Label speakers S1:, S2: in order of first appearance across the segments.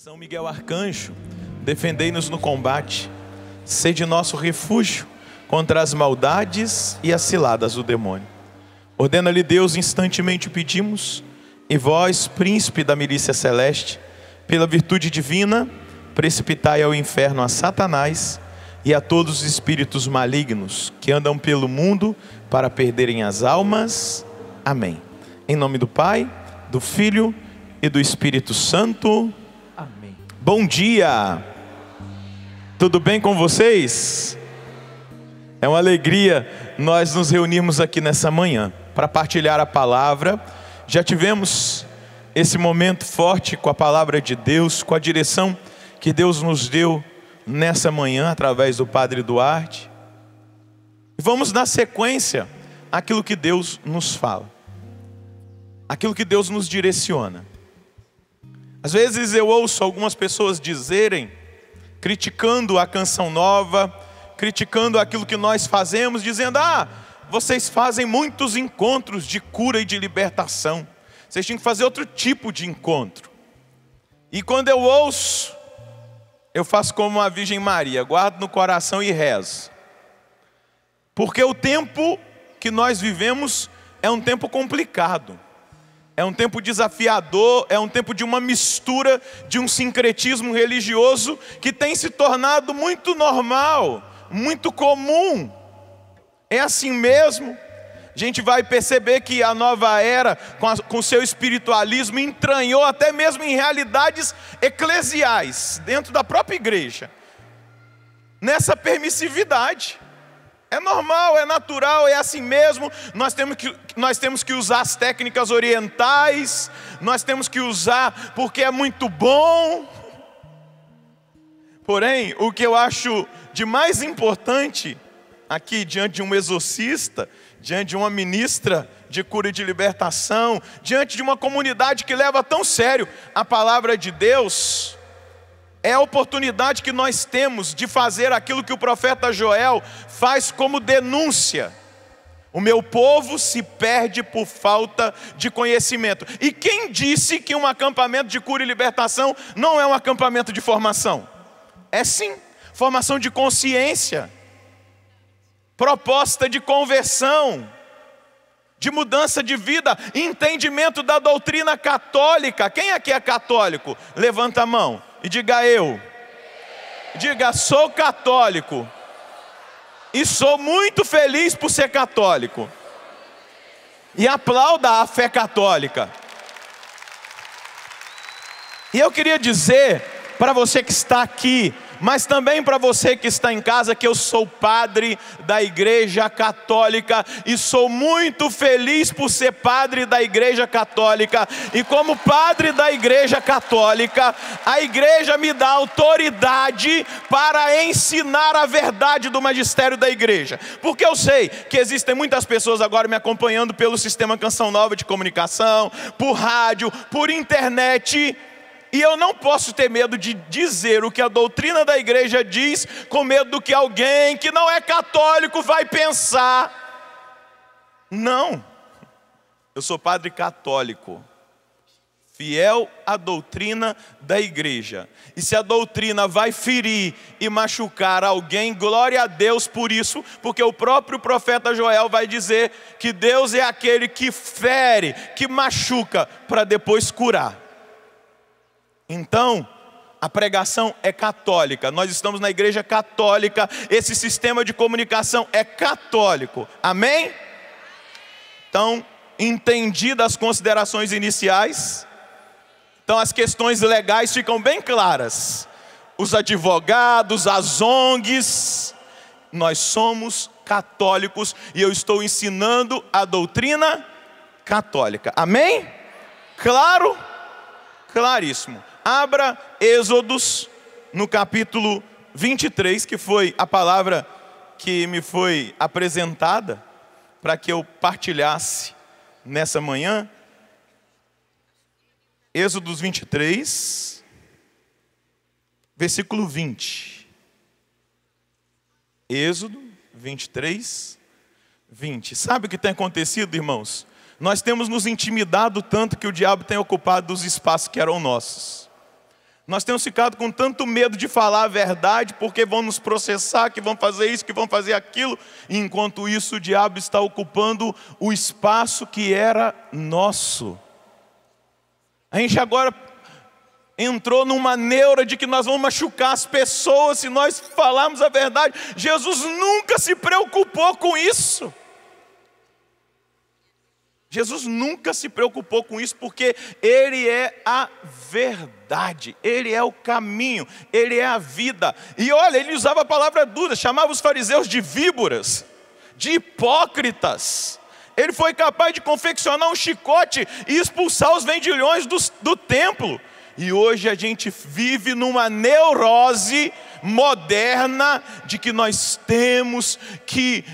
S1: São Miguel Arcanjo, defendei-nos no combate, sede nosso refúgio contra as maldades e as ciladas do demônio. Ordena-lhe Deus, instantemente pedimos, e vós, príncipe da milícia celeste, pela virtude divina, precipitai ao inferno a Satanás e a todos os espíritos malignos que andam pelo mundo para perderem as almas. Amém. Em nome do Pai, do Filho e do Espírito Santo. Amém. Bom dia! Tudo bem com vocês? É uma alegria nós nos reunirmos aqui nessa manhã para partilhar a palavra. Já tivemos esse momento forte com a palavra de Deus, com a direção que Deus nos deu nessa manhã através do Padre Duarte. E vamos dar sequência àquilo que Deus nos fala, aquilo que Deus nos direciona. Às vezes eu ouço algumas pessoas dizerem, criticando a Canção Nova, criticando aquilo que nós fazemos, dizendo: vocês fazem muitos encontros de cura e de libertação, vocês tinham que fazer outro tipo de encontro. E quando eu ouço, eu faço como a Virgem Maria, guardo no coração e rezo. Porque o tempo que nós vivemos é um tempo complicado, é um tempo desafiador, é um tempo de uma mistura, de um sincretismo religioso que tem se tornado muito normal, muito comum. É assim mesmo. A gente vai perceber que a nova era, com seu espiritualismo, entranhou até mesmo em realidades eclesiais, dentro da própria igreja, nessa permissividade. É normal, é natural, é assim mesmo. Nós temos que usar as técnicas orientais, nós temos que usar porque é muito bom. Porém, o que eu acho de mais importante aqui, diante de um exorcista, diante de uma ministra de cura e de libertação, diante de uma comunidade que leva tão sério a palavra de Deus, é a oportunidade que nós temos de fazer aquilo que o profeta Joel faz como denúncia: o meu povo se perde por falta de conhecimento. E quem disse que um acampamento de cura e libertação não é um acampamento de formação? É sim, formação de consciência, proposta de conversão, de mudança de vida, entendimento da doutrina católica. Quem aqui é católico? Levanta a mão e diga: eu. Diga: sou católico e sou muito feliz por ser católico. E aplauda a fé católica. E eu queria dizer para você que está aqui, mas também para você que está em casa, que eu sou padre da Igreja Católica e sou muito feliz por ser padre da Igreja Católica. E como padre da Igreja Católica, a igreja me dá autoridade para ensinar a verdade do magistério da igreja. Porque eu sei que existem muitas pessoas agora me acompanhando pelo sistema Canção Nova de comunicação, por rádio, por internet. E eu não posso ter medo de dizer o que a doutrina da igreja diz, com medo do que alguém que não é católico vai pensar. Não, eu sou padre católico, fiel à doutrina da igreja. E se a doutrina vai ferir e machucar alguém, glória a Deus por isso, porque o próprio profeta Joel vai dizer que Deus é aquele que fere, que machuca, para depois curar. Então, a pregação é católica, nós estamos na igreja católica, esse sistema de comunicação é católico, amém? Então, entendidas as considerações iniciais, então as questões legais ficam bem claras. Os advogados, as ONGs, nós somos católicos e eu estou ensinando a doutrina católica, amém? Claro? Claríssimo. Abra Êxodos no capítulo 23, que foi a palavra que me foi apresentada para que eu partilhasse nessa manhã. Êxodos 23, versículo 20. Êxodo 23, 20. Sabe o que tem acontecido, irmãos? Nós temos nos intimidado tanto que o diabo tem ocupado os espaços que eram nossos. Nós temos ficado com tanto medo de falar a verdade, porque vão nos processar, que vão fazer isso, que vão fazer aquilo. E enquanto isso, o diabo está ocupando o espaço que era nosso. A gente agora entrou numa neura de que nós vamos machucar as pessoas se nós falarmos a verdade. Jesus nunca se preocupou com isso. Jesus nunca se preocupou com isso, porque Ele é a verdade, Ele é o caminho, Ele é a vida. E olha, Ele usava a palavra dura, chamava os fariseus de víboras, de hipócritas. Ele foi capaz de confeccionar um chicote e expulsar os vendilhões do templo. E hoje a gente vive numa neurose moderna de que nós temos que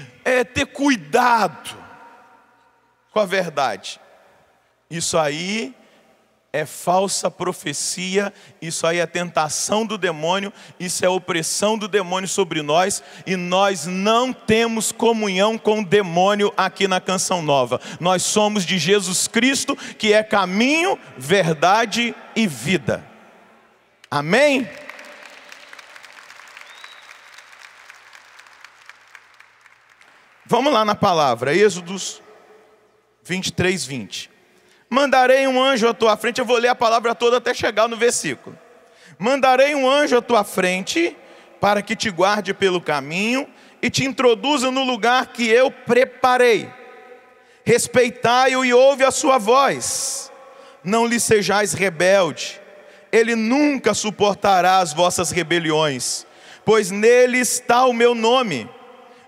S1: ter cuidado com a verdade. Isso aí é falsa profecia, isso aí é tentação do demônio, isso é opressão do demônio sobre nós, e nós não temos comunhão com o demônio aqui na Canção Nova. Nós somos de Jesus Cristo, que é caminho, verdade e vida. Amém? Vamos lá na palavra, Êxodos 23, 20. Mandarei um anjo à tua frente. Eu vou ler a palavra toda até chegar no versículo. Mandarei um anjo à tua frente, para que te guarde pelo caminho e te introduza no lugar que eu preparei. Respeitai-o e ouve a sua voz. Não lhe sejais rebelde. Ele nunca suportará as vossas rebeliões, pois nele está o meu nome.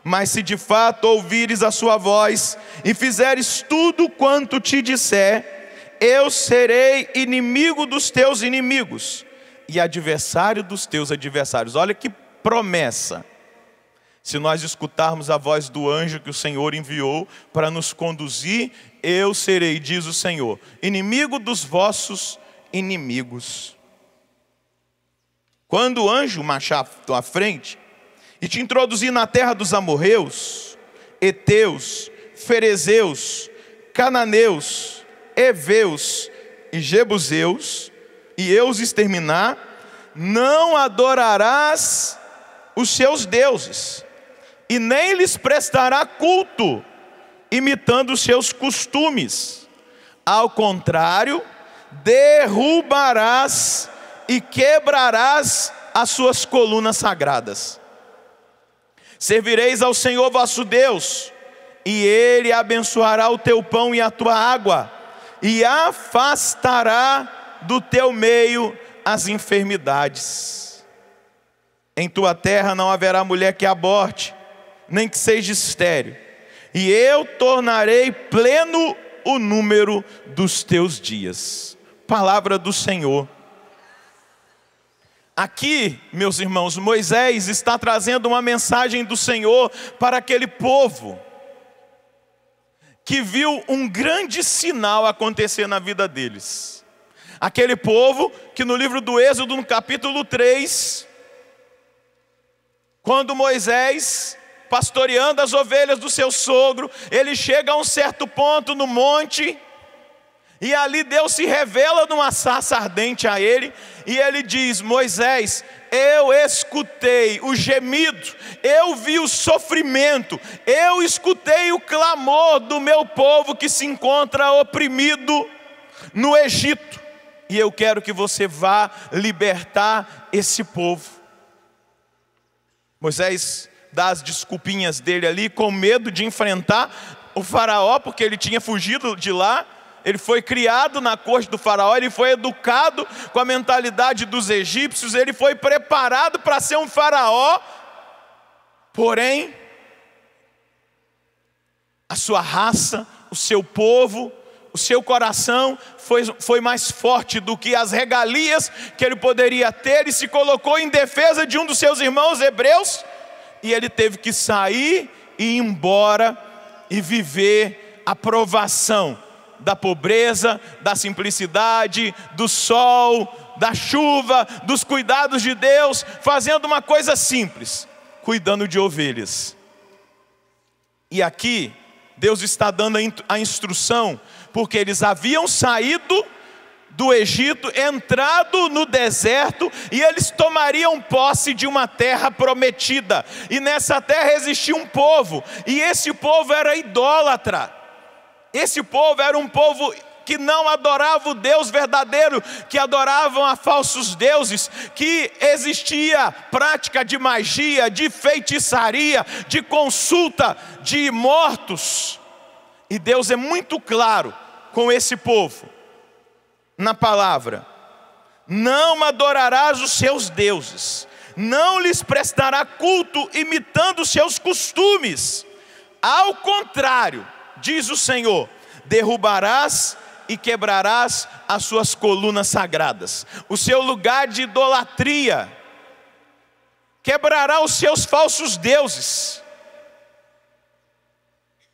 S1: Mas se de fato ouvires a sua voz e fizeres tudo quanto te disser, eu serei inimigo dos teus inimigos e adversário dos teus adversários. Olha que promessa. Se nós escutarmos a voz do anjo que o Senhor enviou para nos conduzir, eu serei, diz o Senhor, inimigo dos vossos inimigos. Quando o anjo marchar à tua frente e te introduzir na terra dos amorreus, heteus, ferezeus, cananeus, heveus e jebuseus, e eu os exterminar, não adorarás os seus deuses, e nem lhes prestará culto, imitando os seus costumes. Ao contrário, derrubarás e quebrarás as suas colunas sagradas. Servireis ao Senhor vosso Deus, e Ele abençoará o teu pão e a tua água, e afastará do teu meio as enfermidades. Em tua terra não haverá mulher que aborte, nem que seja estéril, e eu tornarei pleno o número dos teus dias. Palavra do Senhor. Aqui, meus irmãos, Moisés está trazendo uma mensagem do Senhor para aquele povo que viu um grande sinal acontecer na vida deles. Aquele povo que no livro do Êxodo, no capítulo 3, quando Moisés, pastoreando as ovelhas do seu sogro, ele chega a um certo ponto no monte, e ali Deus se revela numa sarça ardente a ele, e ele diz: Moisés, eu escutei o gemido, eu vi o sofrimento, eu escutei o clamor do meu povo que se encontra oprimido no Egito, e eu quero que você vá libertar esse povo. Moisés dá as desculpinhas dele ali, com medo de enfrentar o faraó, porque ele tinha fugido de lá. Ele foi criado na corte do faraó, ele foi educado com a mentalidade dos egípcios, ele foi preparado para ser um faraó. Porém, a sua raça, o seu povo, o seu coração foi mais forte do que as regalias que ele poderia ter, e se colocou em defesa de um dos seus irmãos hebreus, e ele teve que sair e ir embora e viver a provação da pobreza, da simplicidade, do sol, da chuva, dos cuidados de Deus, fazendo uma coisa simples, cuidando de ovelhas. E aqui Deus está dando a instrução, porque eles haviam saído do Egito, entrado no deserto, e eles tomariam posse de uma terra prometida. E nessa terra existia um povo, e esse povo era idólatra. Esse povo era um povo que não adorava o Deus verdadeiro, que adoravam a falsos deuses, que existia prática de magia, de feitiçaria, de consulta de mortos. E Deus é muito claro com esse povo na palavra: não adorarás os seus deuses, não lhes prestará culto imitando os seus costumes. Ao contrário, diz o Senhor, derrubarás e quebrarás as suas colunas sagradas, o seu lugar de idolatria, quebrará os seus falsos deuses,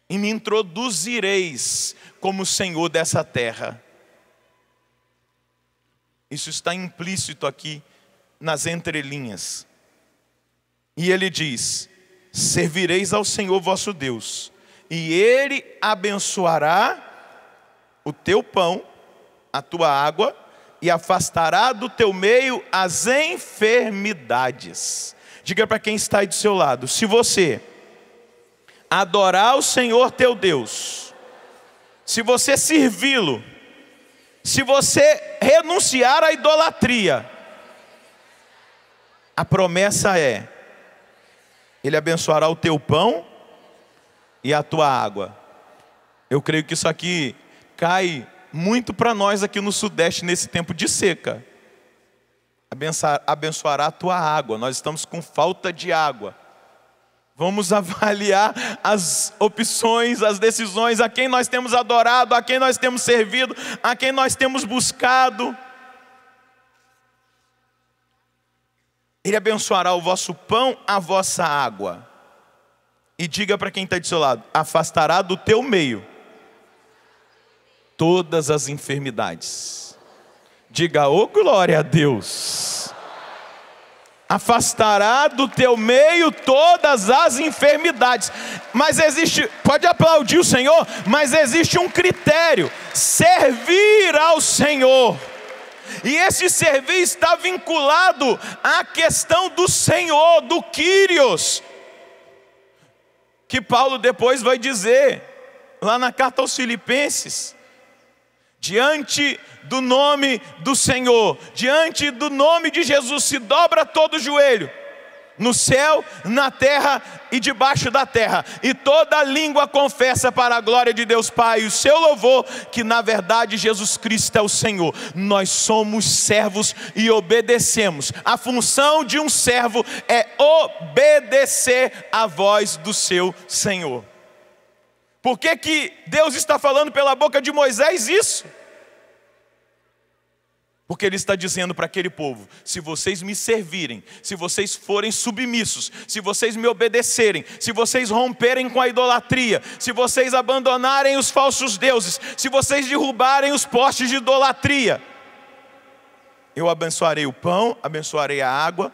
S1: e me introduzireis como Senhor dessa terra. Isso está implícito aqui nas entrelinhas. E ele diz: servireis ao Senhor vosso Deus, e Ele abençoará o teu pão, a tua água, e afastará do teu meio as enfermidades. Diga para quem está aí do seu lado: se você adorar o Senhor teu Deus, se você servi-lo, se você renunciar à idolatria, a promessa é: Ele abençoará o teu pão e a tua água. Eu creio que isso aqui cai muito para nós aqui no Sudeste nesse tempo de seca. Abençoará a tua água. Nós estamos com falta de água. Vamos avaliar as opções, as decisões, a quem nós temos adorado, a quem nós temos servido, a quem nós temos buscado. Ele abençoará o vosso pão, a vossa água. E diga para quem está do seu lado: afastará do teu meio todas as enfermidades. Diga: oh glória a Deus. Afastará do teu meio todas as enfermidades. Mas existe, pode aplaudir o Senhor, mas existe um critério: servir ao Senhor. E esse servir está vinculado à questão do Senhor, do Kyrios, que Paulo depois vai dizer, lá na carta aos Filipenses: diante do nome do Senhor, diante do nome de Jesus, se dobra todo o joelho, no céu, na terra e debaixo da terra, e toda língua confessa para a glória de Deus Pai o seu louvor, que na verdade Jesus Cristo é o Senhor. Nós somos servos e obedecemos. A função de um servo é obedecer à voz do seu Senhor. Por que que Deus está falando pela boca de Moisés isso? Porque Ele está dizendo para aquele povo: se vocês me servirem, se vocês forem submissos, se vocês me obedecerem, se vocês romperem com a idolatria, se vocês abandonarem os falsos deuses, se vocês derrubarem os postes de idolatria, eu abençoarei o pão, abençoarei a água,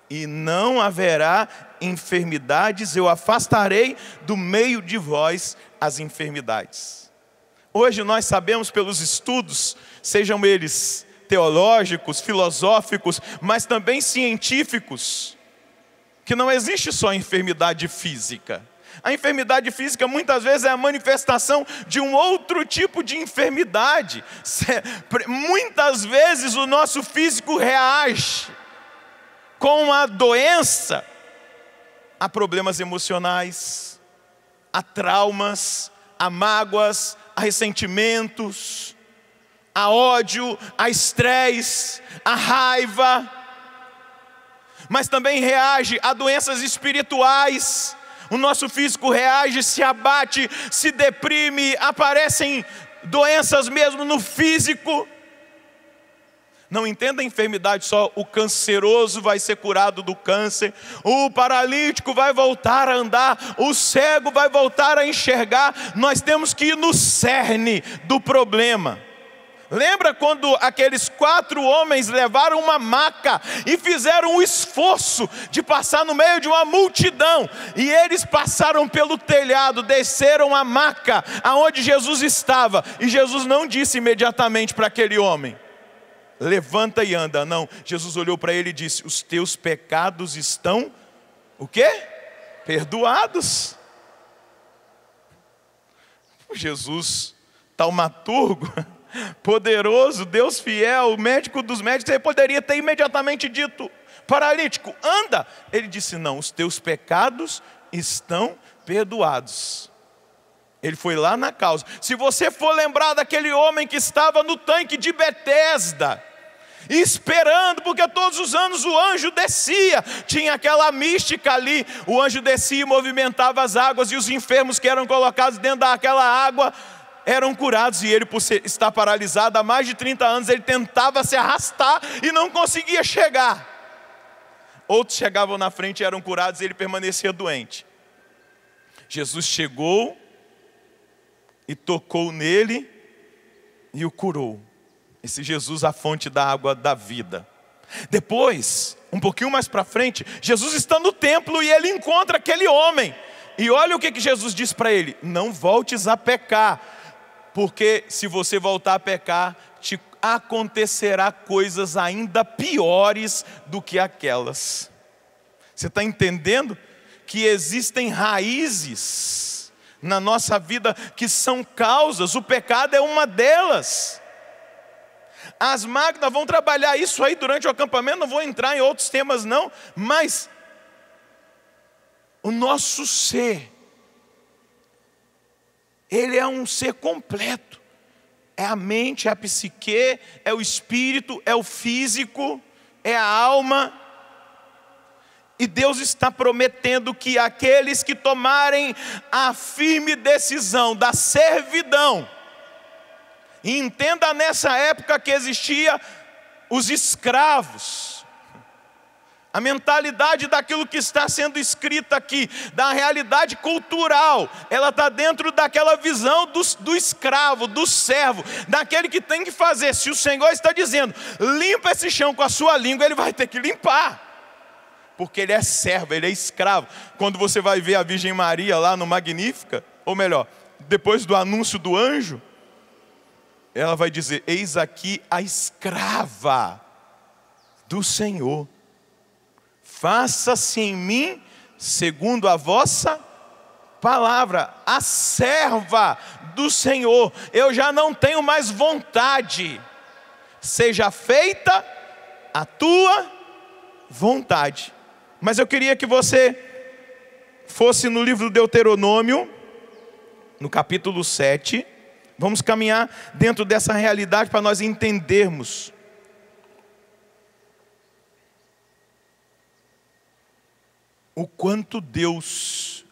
S1: e não haverá enfermidades, eu afastarei do meio de vós as enfermidades. Hoje nós sabemos pelos estudos, sejam eles teológicos, filosóficos, mas também científicos, que não existe só enfermidade física. A enfermidade física muitas vezes é a manifestação de um outro tipo de enfermidade. Muitas vezes o nosso físico reage com a doença a problemas emocionais, a traumas, a mágoas, a ressentimentos, a ódio, a estresse, a raiva. Mas também reage a doenças espirituais. O nosso físico reage, se abate, se deprime, aparecem doenças mesmo no físico. Não entenda a enfermidade só: o canceroso vai ser curado do câncer, o paralítico vai voltar a andar, o cego vai voltar a enxergar. Nós temos que ir no cerne do problema. Lembra quando aqueles 4 homens levaram uma maca e fizeram o esforço de passar no meio de uma multidão, e eles passaram pelo telhado, desceram a maca aonde Jesus estava, e Jesus não disse imediatamente para aquele homem: levanta e anda. Não, Jesus olhou para ele e disse: os teus pecados estão, o quê? Perdoados. Jesus, taumaturgo, poderoso, Deus fiel, médico dos médicos, ele poderia ter imediatamente dito: paralítico, anda. Ele disse: não, os teus pecados estão perdoados. Ele foi lá na causa. Se você for lembrar daquele homem que estava no tanque de Betesda, esperando, porque todos os anos o anjo descia, tinha aquela mística ali, o anjo descia e movimentava as águas, e os enfermos que eram colocados dentro daquela água eram curados. E ele, por estar paralisado há mais de 30 anos, ele tentava se arrastar e não conseguia chegar. Outros chegavam na frente e eram curados, e ele permanecia doente. Jesus chegou e tocou nele e o curou. Esse Jesus, a fonte da água da vida. Depois, um pouquinho mais para frente, Jesus está no templo e ele encontra aquele homem. E olha o que Jesus diz para ele: não voltes a pecar, porque se você voltar a pecar, te acontecerá coisas ainda piores do que aquelas. Você está entendendo que existem raízes na nossa vida que são causas? O pecado é uma delas. As máquinas vão trabalhar isso aí durante o acampamento, não vou entrar em outros temas não, mas o nosso ser, ele é um ser completo. É a mente, é a psique, é o espírito, é o físico, é a alma. E Deus está prometendo que aqueles que tomarem a firme decisão da servidão, e entenda nessa época que existia os escravos, a mentalidade daquilo que está sendo escrito aqui, da realidade cultural, ela está dentro daquela visão do escravo, do servo, daquele que tem que fazer. Se o Senhor está dizendo: limpa esse chão com a sua língua, ele vai ter que limpar, porque ele é servo, ele é escravo. Quando você vai ver a Virgem Maria lá no Magnífica, ou melhor, depois do anúncio do anjo, ela vai dizer: eis aqui a escrava do Senhor, faça-se em mim segundo a vossa palavra. A serva do Senhor, eu já não tenho mais vontade, seja feita a tua vontade. Mas eu queria que você fosse no livro do Deuteronômio, no capítulo 7. Vamos caminhar dentro dessa realidade para nós entendermos o quanto Deus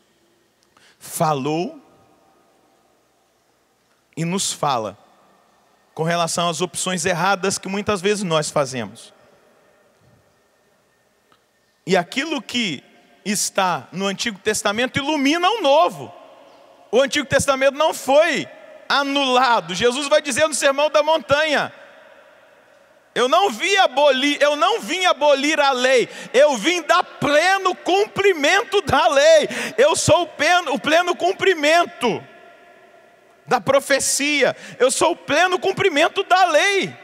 S1: falou e nos fala com relação às opções erradas que muitas vezes nós fazemos. E aquilo que está no Antigo Testamento ilumina o Novo. O Antigo Testamento não foi anulado. Jesus vai dizer no Sermão da Montanha: eu não vim abolir a lei, eu vim dar pleno cumprimento da lei. Eu sou o pleno cumprimento da profecia, eu sou o pleno cumprimento da lei.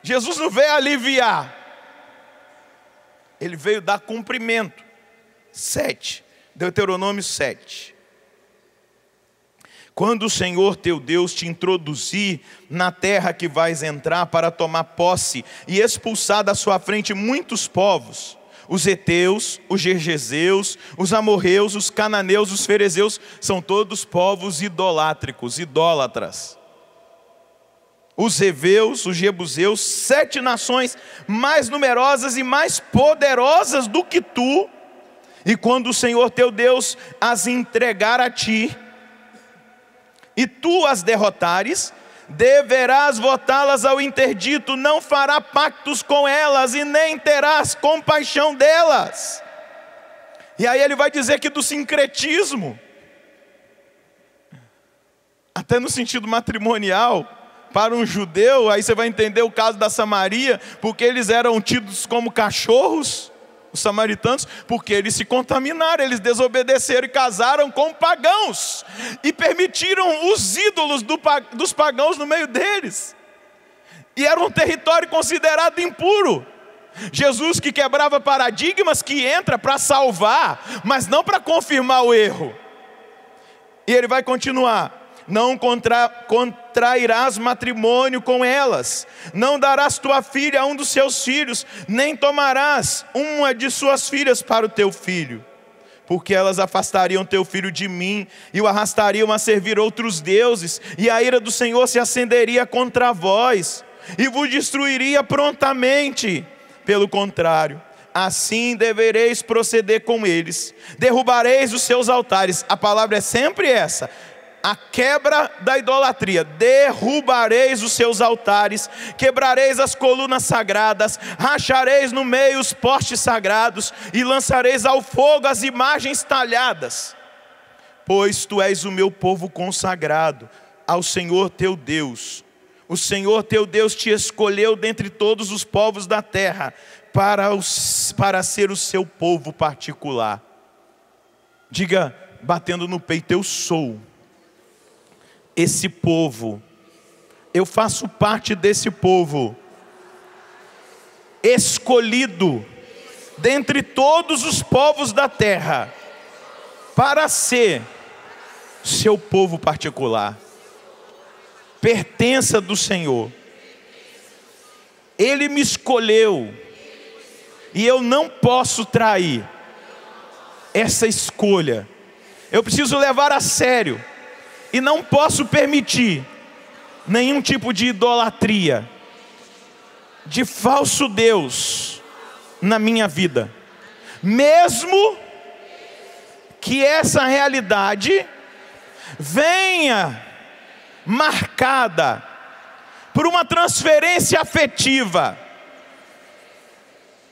S1: Jesus não veio aliviar, ele veio dar cumprimento. 7, Deuteronômio 7. Quando o Senhor teu Deus te introduzir na terra que vais entrar para tomar posse e expulsar da sua frente muitos povos, os heteus, os gergeseus, os amorreus, os cananeus, os ferezeus, são todos povos idolátricos, idólatras. Os heveus, os jebuseus, 7 nações mais numerosas e mais poderosas do que tu. E quando o Senhor teu Deus as entregar a ti, e tu as derrotares, deverás votá-las ao interdito, não fará pactos com elas e nem terás compaixão delas. E aí ele vai dizer que do sincretismo, até no sentido matrimonial, para um judeu, aí você vai entender o caso da Samaria, porque eles eram tidos como cachorros, os samaritanos, porque eles se contaminaram, eles desobedeceram e casaram com pagãos, e permitiram os ídolos dos pagãos no meio deles, e era um território considerado impuro. Jesus, que quebrava paradigmas, que entra para salvar, mas não para confirmar o erro. E ele vai continuar: não contrairás matrimônio com elas, não darás tua filha a um dos seus filhos, nem tomarás uma de suas filhas para o teu filho, porque elas afastariam teu filho de mim, e o arrastariam a servir outros deuses, e a ira do Senhor se acenderia contra vós, e vos destruiria prontamente. Pelo contrário, assim devereis proceder com eles, derrubareis os seus altares. A palavra é sempre essa: a quebra da idolatria. Derrubareis os seus altares, quebrareis as colunas sagradas, rachareis no meio os postes sagrados, e lançareis ao fogo as imagens talhadas. Pois tu és o meu povo consagrado ao Senhor teu Deus. O Senhor teu Deus te escolheu dentre todos os povos da terra, para ser o seu povo particular. Diga, batendo no peito: eu sou esse povo, eu faço parte desse povo, escolhido dentre todos os povos da terra, para ser seu povo particular. Pertença do Senhor. Ele me escolheu, e eu não posso trair essa escolha. Eu preciso levar a sério, e não posso permitir nenhum tipo de idolatria, de falso Deus na minha vida, mesmo que essa realidade venha marcada por uma transferência afetiva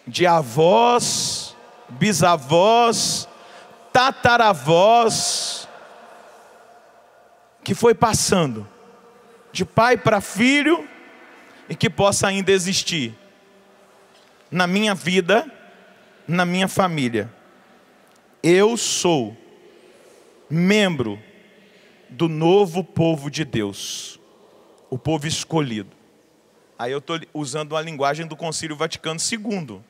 S1: de avós, bisavós, tataravós, que foi passando de pai para filho, e que possa ainda existir na minha vida, na minha família. Eu sou membro do novo povo de Deus, o povo escolhido. Aí eu estou usando a linguagem do Concílio Vaticano II,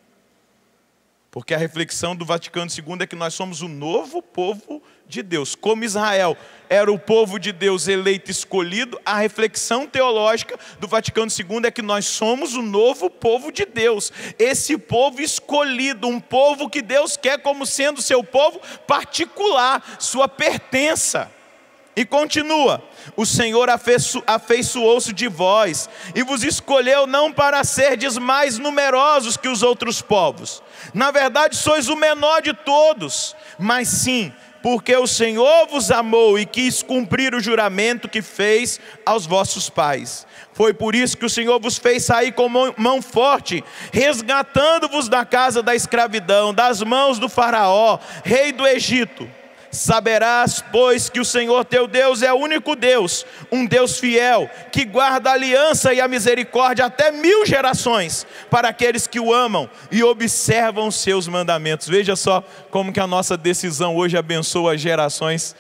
S1: porque a reflexão do Vaticano II é que nós somos o novo povo de Deus. Como Israel era o povo de Deus eleito e escolhido, a reflexão teológica do Vaticano II é que nós somos o novo povo de Deus, esse povo escolhido, um povo que Deus quer como sendo seu povo particular, sua pertença. E continua: o Senhor afeiçoou-se de vós, e vos escolheu não para serdes mais numerosos que os outros povos. Na verdade sois o menor de todos, mas sim, porque o Senhor vos amou e quis cumprir o juramento que fez aos vossos pais. Foi por isso que o Senhor vos fez sair com mão forte, resgatando-vos da casa da escravidão, das mãos do Faraó, rei do Egito. Saberás, pois, que o Senhor teu Deus é o único Deus, um Deus fiel, que guarda a aliança e a misericórdia até 1000 gerações, para aqueles que o amam e observam os seus mandamentos. Veja só como que a nossa decisão hoje abençoa as gerações.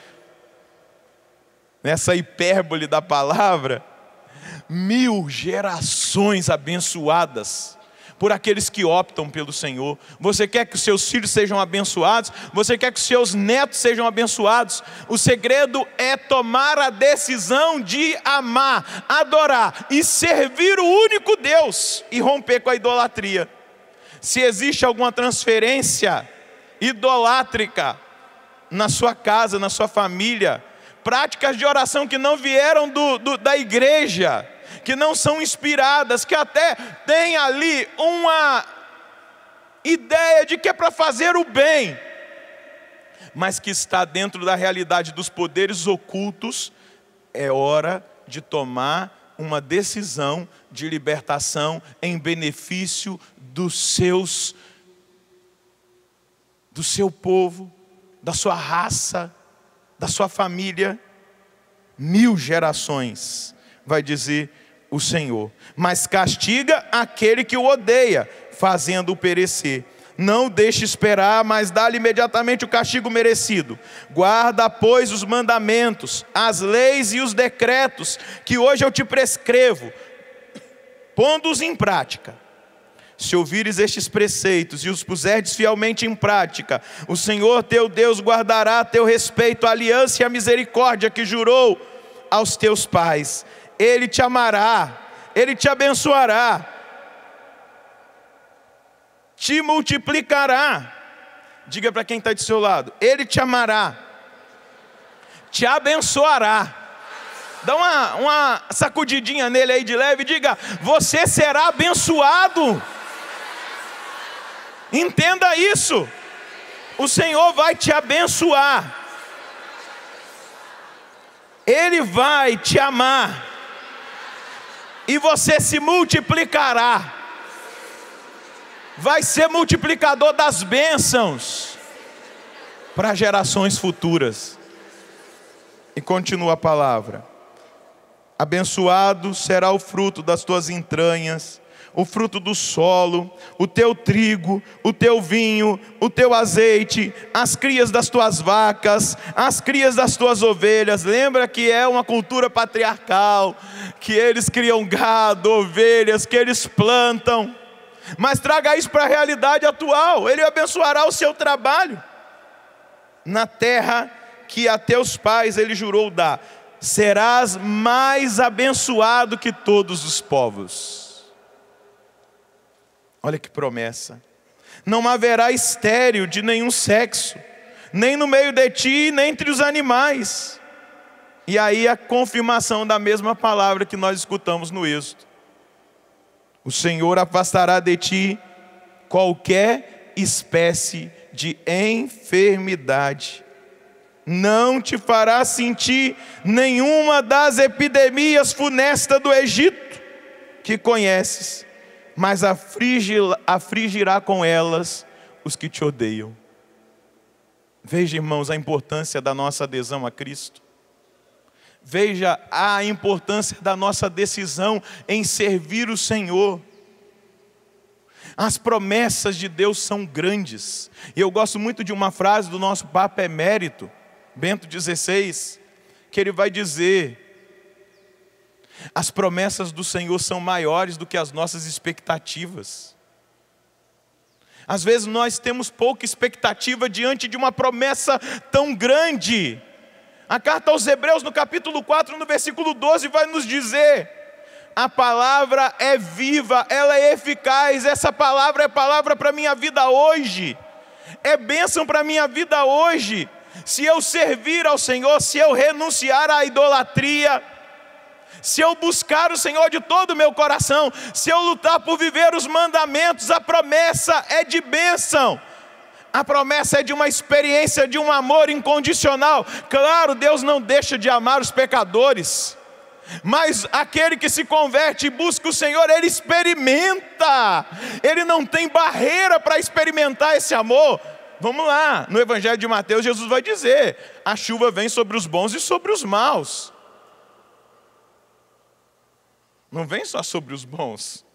S1: Nessa hipérbole da palavra, 1000 gerações abençoadas por aqueles que optam pelo Senhor. Você quer que os seus filhos sejam abençoados? Você quer que os seus netos sejam abençoados? O segredo é tomar a decisão de amar, adorar e servir o único Deus, e romper com a idolatria. Se existe alguma transferência idolátrica na sua casa, na sua família, práticas de oração que não vieram da igreja, que não são inspiradas, que até tem ali uma ideia de que é para fazer o bem, mas que está dentro da realidade dos poderes ocultos, é hora de tomar uma decisão de libertação em benefício do seu povo, da sua raça, da sua família. 1000 gerações, vai dizer o Senhor, mas castiga aquele que o odeia, fazendo-o perecer. Não deixe esperar, mas dá-lhe imediatamente o castigo merecido. Guarda, pois, os mandamentos, as leis e os decretos, que hoje eu te prescrevo, pondo-os em prática. Se ouvires estes preceitos e os puserdes fielmente em prática, o Senhor teu Deus guardará a teu respeito a aliança e a misericórdia que jurou aos teus pais. Ele te amará, Ele te abençoará, te multiplicará. Diga para quem está do seu lado: Ele te amará, te abençoará. Dá uma sacudidinha nele aí de leve e diga: você será abençoado. Entenda isso. O Senhor vai te abençoar. Ele vai te amar. E você se multiplicará. Vai ser multiplicador das bênçãos para gerações futuras. E continua a palavra: abençoado será o fruto das tuas entranhas, o fruto do solo, o teu trigo, o teu vinho, o teu azeite, as crias das tuas vacas, as crias das tuas ovelhas. Lembra que é uma cultura patriarcal, que eles criam gado, ovelhas, que eles plantam. Mas traga isso para a realidade atual. Ele abençoará o seu trabalho na terra que a teus pais Ele jurou dar. Serás mais abençoado que todos os povos. Olha que promessa. Não haverá estéril de nenhum sexo, nem no meio de ti, nem entre os animais. E aí a confirmação da mesma palavra que nós escutamos no Êxodo. O Senhor afastará de ti qualquer espécie de enfermidade. Não te fará sentir nenhuma das epidemias funestas do Egito que conheces, mas afligirá com elas os que te odeiam. Veja, irmãos, a importância da nossa adesão a Cristo. Veja a importância da nossa decisão em servir o Senhor. As promessas de Deus são grandes. E eu gosto muito de uma frase do nosso Papa Emérito, Bento XVI, que ele vai dizer: as promessas do Senhor são maiores do que as nossas expectativas. Às vezes nós temos pouca expectativa diante de uma promessa tão grande. A carta aos Hebreus, no capítulo 4, no versículo 12, vai nos dizer: a palavra é viva, ela é eficaz. Essa palavra é palavra para a minha vida hoje, é bênção para a minha vida hoje. Se eu servir ao Senhor, se eu renunciar à idolatria, se eu buscar o Senhor de todo o meu coração, se eu lutar por viver os mandamentos, a promessa é de bênção. A promessa é de uma experiência, de um amor incondicional. Claro, Deus não deixa de amar os pecadores, mas aquele que se converte e busca o Senhor, ele experimenta. Ele não tem barreira para experimentar esse amor. Vamos lá, no Evangelho de Mateus, Jesus vai dizer: a chuva vem sobre os bons e sobre os maus. Não vem só sobre os bons.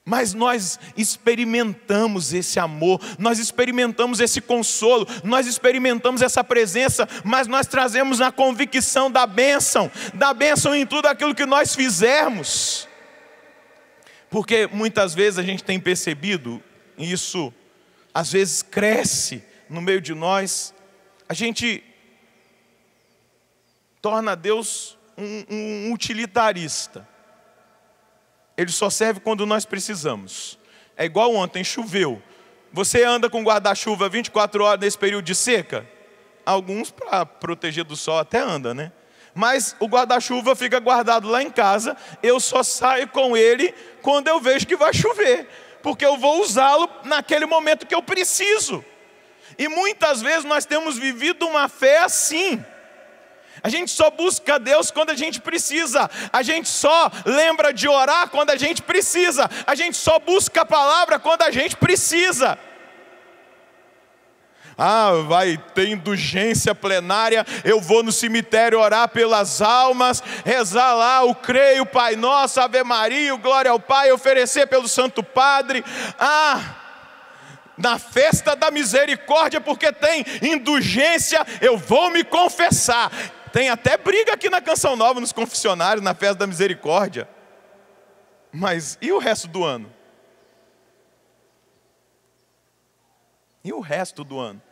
S1: Mas nós experimentamos esse amor, nós experimentamos esse consolo, nós experimentamos essa presença, mas nós trazemos a convicção da bênção em tudo aquilo que nós fizermos. Porque muitas vezes a gente tem percebido, e isso às vezes cresce no meio de nós, a gente torna Deus um utilitarista. Ele só serve quando nós precisamos. É igual ontem, choveu. Você anda com guarda-chuva 24 horas nesse período de seca? Alguns para proteger do sol até anda, né? Mas o guarda-chuva fica guardado lá em casa. Eu só saio com ele quando eu vejo que vai chover, porque eu vou usá-lo naquele momento que eu preciso. E muitas vezes nós temos vivido uma fé assim. A gente só busca Deus quando a gente precisa. A gente só lembra de orar quando a gente precisa. A gente só busca a palavra quando a gente precisa. Ah, vai ter indulgência plenária, eu vou no cemitério orar pelas almas, rezar lá o creio, Pai Nosso, Ave Maria, o Glória ao Pai, oferecer pelo Santo Padre. Ah, na festa da misericórdia, porque tem indulgência, eu vou me confessar. Tem até briga aqui na Canção Nova, nos confessionários, na festa da misericórdia. Mas e o resto do ano? E o resto do ano?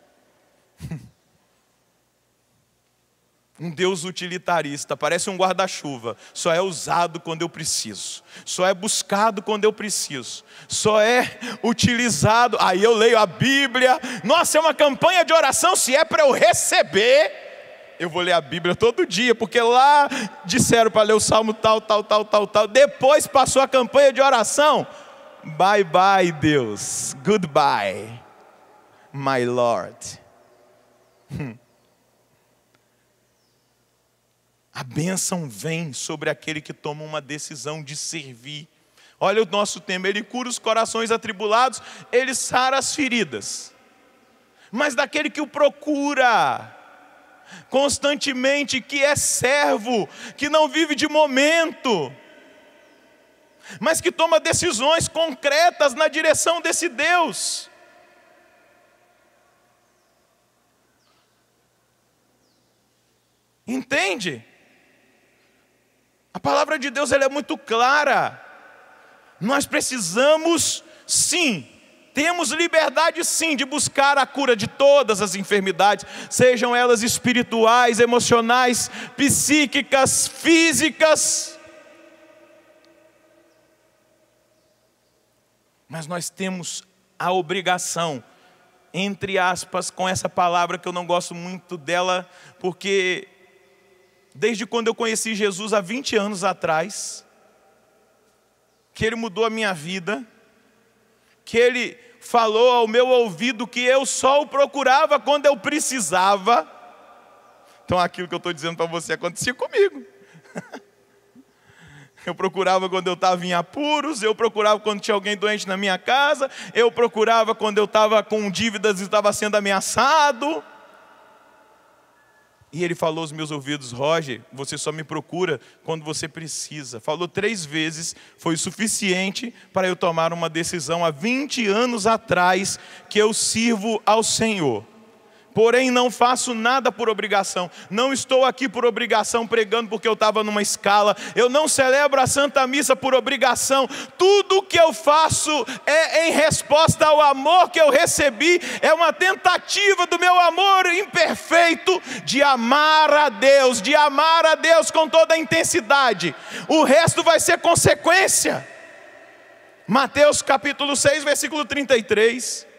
S1: Um Deus utilitarista, parece um guarda-chuva, só é usado quando eu preciso, só é buscado quando eu preciso, só é utilizado. Aí eu leio a Bíblia, nossa, é uma campanha de oração, se é para eu receber, eu vou ler a Bíblia todo dia, porque lá disseram para ler o salmo tal, depois passou a campanha de oração, bye bye Deus, goodbye my Lord. A bênção vem sobre aquele que toma uma decisão de servir. Olha o nosso tema, ele cura os corações atribulados, ele sara as feridas. Mas daquele que o procura constantemente, que é servo, que não vive de momento, mas que toma decisões concretas na direção desse Deus. Entende? A palavra de Deus ela é muito clara. Nós precisamos, sim, temos liberdade sim de buscar a cura de todas as enfermidades, sejam elas espirituais, emocionais, psíquicas, físicas. Mas nós temos a obrigação, entre aspas, com essa palavra que eu não gosto muito dela, porque desde quando eu conheci Jesus há 20 anos atrás, que Ele mudou a minha vida, que Ele falou ao meu ouvido que eu só o procurava quando eu precisava. Então aquilo que eu estou dizendo para você acontecia comigo. Eu procurava quando eu estava em apuros, eu procurava quando tinha alguém doente na minha casa, eu procurava quando eu estava com dívidas e estava sendo ameaçado. E Ele falou aos meus ouvidos: Roger, você só me procura quando você precisa. Falou 3 vezes, foi o suficiente para eu tomar uma decisão há 20 anos atrás, que eu sirvo ao Senhor. Porém não faço nada por obrigação, não estou aqui por obrigação pregando porque eu estava numa escala, eu não celebro a Santa Missa por obrigação, tudo que eu faço é em resposta ao amor que eu recebi, é uma tentativa do meu amor imperfeito de amar a Deus com toda a intensidade, o resto vai ser consequência. Mateus capítulo 6, versículo 33,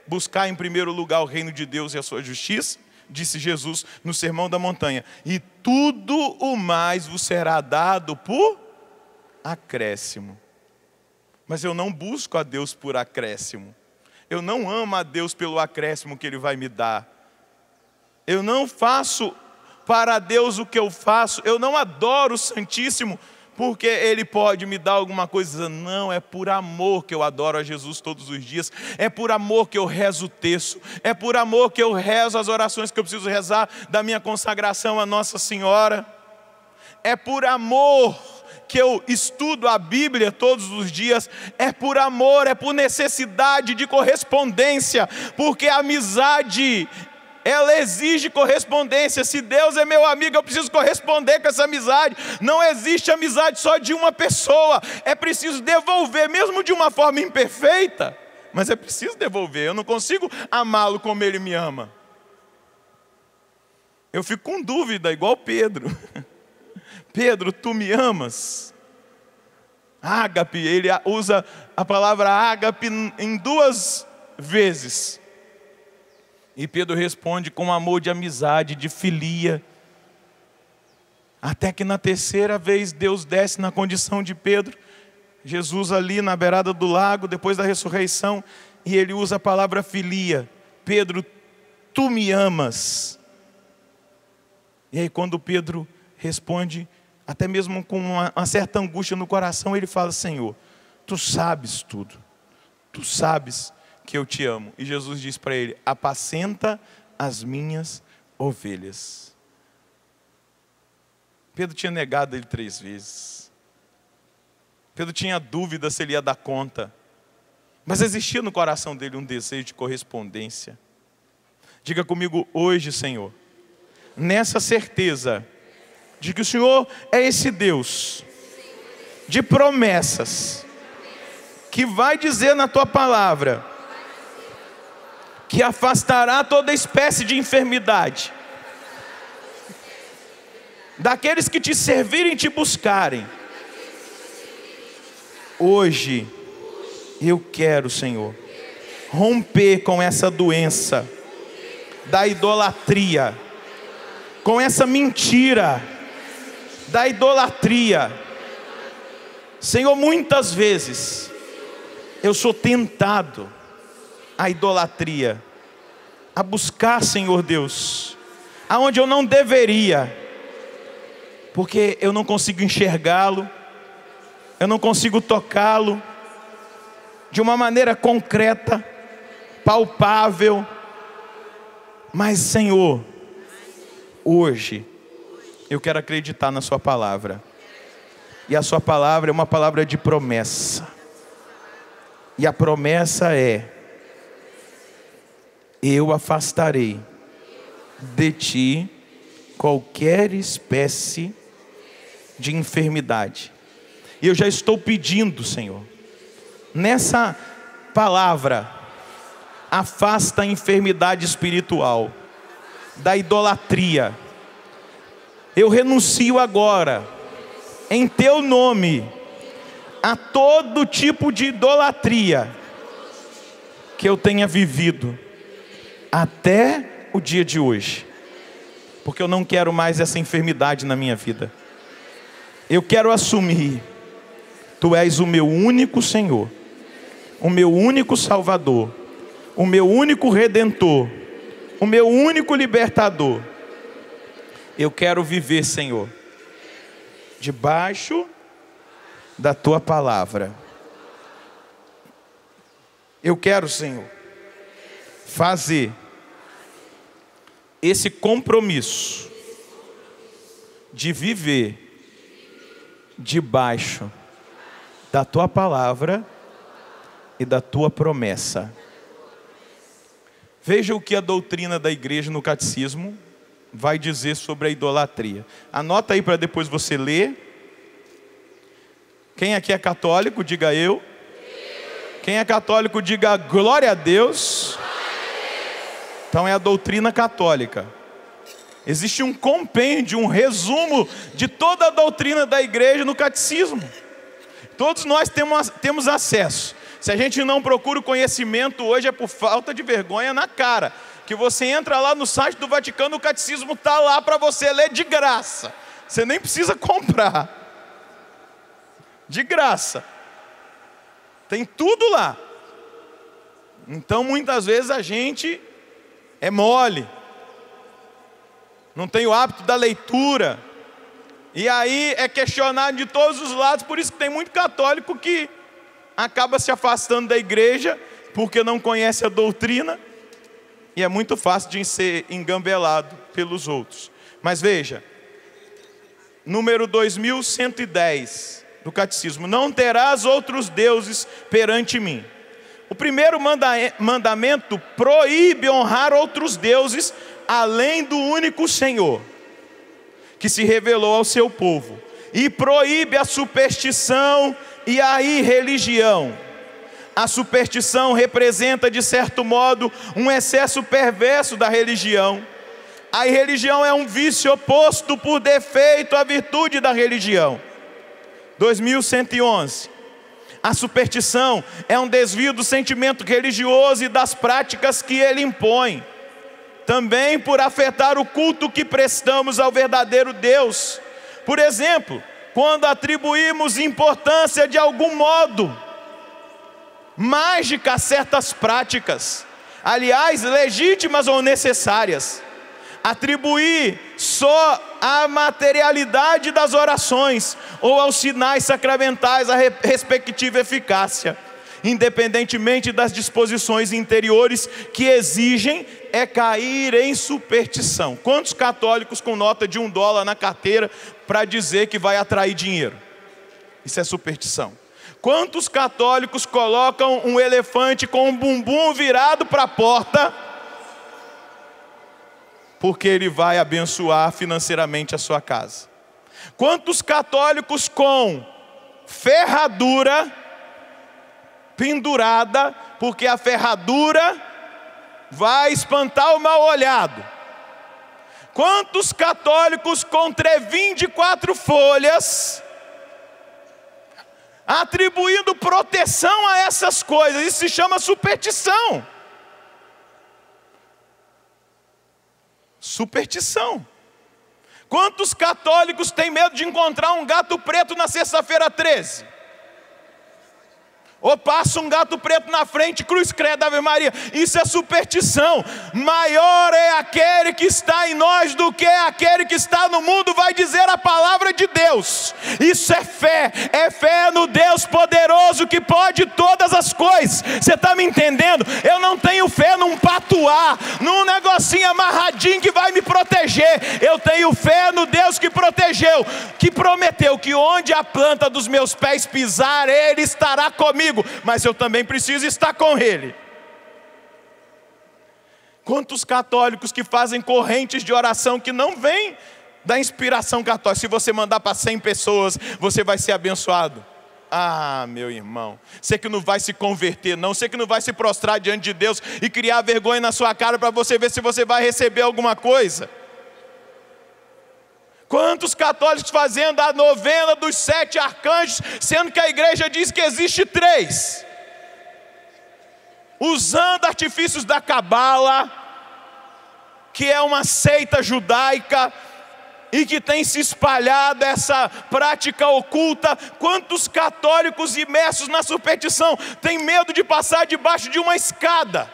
S1: buscar em primeiro lugar o reino de Deus e a sua justiça, disse Jesus no Sermão da Montanha, e tudo o mais vos será dado por acréscimo. Mas eu não busco a Deus por acréscimo, eu não amo a Deus pelo acréscimo que Ele vai me dar, eu não faço para Deus o que eu faço, eu não adoro o Santíssimo porque Ele pode me dar alguma coisa. Não, é por amor que eu adoro a Jesus todos os dias, é por amor que eu rezo o terço, é por amor que eu rezo as orações que eu preciso rezar da minha consagração a Nossa Senhora, é por amor que eu estudo a Bíblia todos os dias, é por amor, é por necessidade de correspondência, porque a amizade, ela exige correspondência. Se Deus é meu amigo, eu preciso corresponder com essa amizade. Não existe amizade só de uma pessoa, é preciso devolver, mesmo de uma forma imperfeita, mas é preciso devolver. Eu não consigo amá-lo como Ele me ama. Eu fico com dúvida, igual Pedro. Pedro, tu me amas? Ágape, ele usa a palavra ágape em 2 vezes. E Pedro responde com amor de amizade, de filia. Até que na 3ª vez Deus desce na condição de Pedro. Jesus ali na beirada do lago, depois da ressurreição. E Ele usa a palavra filia. Pedro, tu me amas. E aí quando Pedro responde, até mesmo com uma certa angústia no coração, ele fala: Senhor, tu sabes tudo. Tu sabes que eu te amo. E Jesus diz para ele: apacenta as minhas ovelhas. Pedro tinha negado ele 3 vezes. Pedro tinha dúvida se ele ia dar conta. Mas existia no coração dele um desejo de correspondência. Diga comigo hoje, Senhor, nessa certeza de que o Senhor é esse Deus de promessas, que vai dizer na tua palavra que afastará toda espécie de enfermidade daqueles que te servirem e te buscarem. Hoje eu quero, Senhor, romper com essa doença da idolatria, com essa mentira da idolatria. Senhor, muitas vezes eu sou tentado à idolatria, a buscar, Senhor Deus, aonde eu não deveria, porque eu não consigo enxergá-lo, eu não consigo tocá-lo de uma maneira concreta, palpável. Mas, Senhor, hoje eu quero acreditar na sua palavra. E a sua palavra é uma palavra de promessa. E a promessa é: eu afastarei de ti qualquer espécie de enfermidade. E eu já estou pedindo, Senhor, nessa palavra, afasta a enfermidade espiritual, da idolatria. Eu renuncio agora, em teu nome, a todo tipo de idolatria que eu tenha vivido até o dia de hoje, porque eu não quero mais essa enfermidade na minha vida. Eu quero assumir: tu és o meu único Senhor, o meu único Salvador, o meu único Redentor, o meu único Libertador. Eu quero viver, Senhor, debaixo da tua palavra. Eu quero, Senhor, fazer esse compromisso de viver debaixo da tua palavra e da tua promessa. Veja o que a doutrina da igreja no catecismo vai dizer sobre a idolatria. Anota aí para depois você ler. Quem aqui é católico, diga eu. Quem é católico, diga glória a Deus. Então é a doutrina católica. Existe um compêndio, um resumo de toda a doutrina da igreja no catecismo. Todos nós temos acesso. Se a gente não procura o conhecimento hoje, é por falta de vergonha na cara. Que você entra lá no site do Vaticano, o catecismo está lá para você ler de graça. Você nem precisa comprar. De graça. Tem tudo lá. Então muitas vezes a gente é mole, não tem o hábito da leitura, e aí é questionado de todos os lados. Por isso que tem muito católico que acaba se afastando da igreja, porque não conhece a doutrina, e é muito fácil de ser engambelado pelos outros. Mas veja, número 2110 do catecismo: não terás outros deuses perante mim. O primeiro mandamento proíbe honrar outros deuses além do único Senhor, que se revelou ao seu povo, e proíbe a superstição e a irreligião. A superstição representa, de certo modo, um excesso perverso da religião. A irreligião é um vício oposto por defeito à virtude da religião. 2111. A superstição é um desvio do sentimento religioso e das práticas que ele impõe. Também por afetar o culto que prestamos ao verdadeiro Deus. Por exemplo, quando atribuímos importância de algum modo mágica a certas práticas, aliás, legítimas ou necessárias. Atribuir só à materialidade das orações ou aos sinais sacramentais a respectiva eficácia. independentemente das disposições interiores que exigem, é cair em superstição. Quantos católicos com nota de $1 na carteira para dizer que vai atrair dinheiro? Isso é superstição. Quantos católicos colocam um elefante com um bumbum virado para a porta porque ele vai abençoar financeiramente a sua casa? Quantos católicos com ferradura pendurada, porque a ferradura vai espantar o mal-olhado? Quantos católicos com trevim de 4 folhas, atribuindo proteção a essas coisas? Isso se chama superstição. Superstição. Quantos católicos têm medo de encontrar um gato preto na sexta-feira 13? Ou passa um gato preto na frente, cruz credo, Ave Maria. Isso é superstição. Maior é aquele que está em nós do que aquele que está no mundo, vai dizer a palavra de Deus. Isso é fé no Deus poderoso que pode todas as coisas. Você está me entendendo? Eu não tenho fé num patuá, num negocinho amarradinho que vai me proteger. Eu tenho fé no Deus que protegeu, que prometeu que onde a planta dos meus pés pisar, Ele estará comigo. Mas eu também preciso estar com Ele. Quantos católicos que fazem correntes de oração que não vêm da inspiração católica? Se você mandar para 100 pessoas, você vai ser abençoado. Ah, meu irmão, você que não vai se converter não, você que não vai se prostrar diante de Deus e criar vergonha na sua cara para você ver se você vai receber alguma coisa. Quantos católicos fazendo a novena dos 7 arcanjos, sendo que a igreja diz que existe 3, usando artifícios da cabala, que é uma seita judaica e que tem se espalhado essa prática oculta. Quantos católicos imersos na superstição têm medo de passar debaixo de uma escada?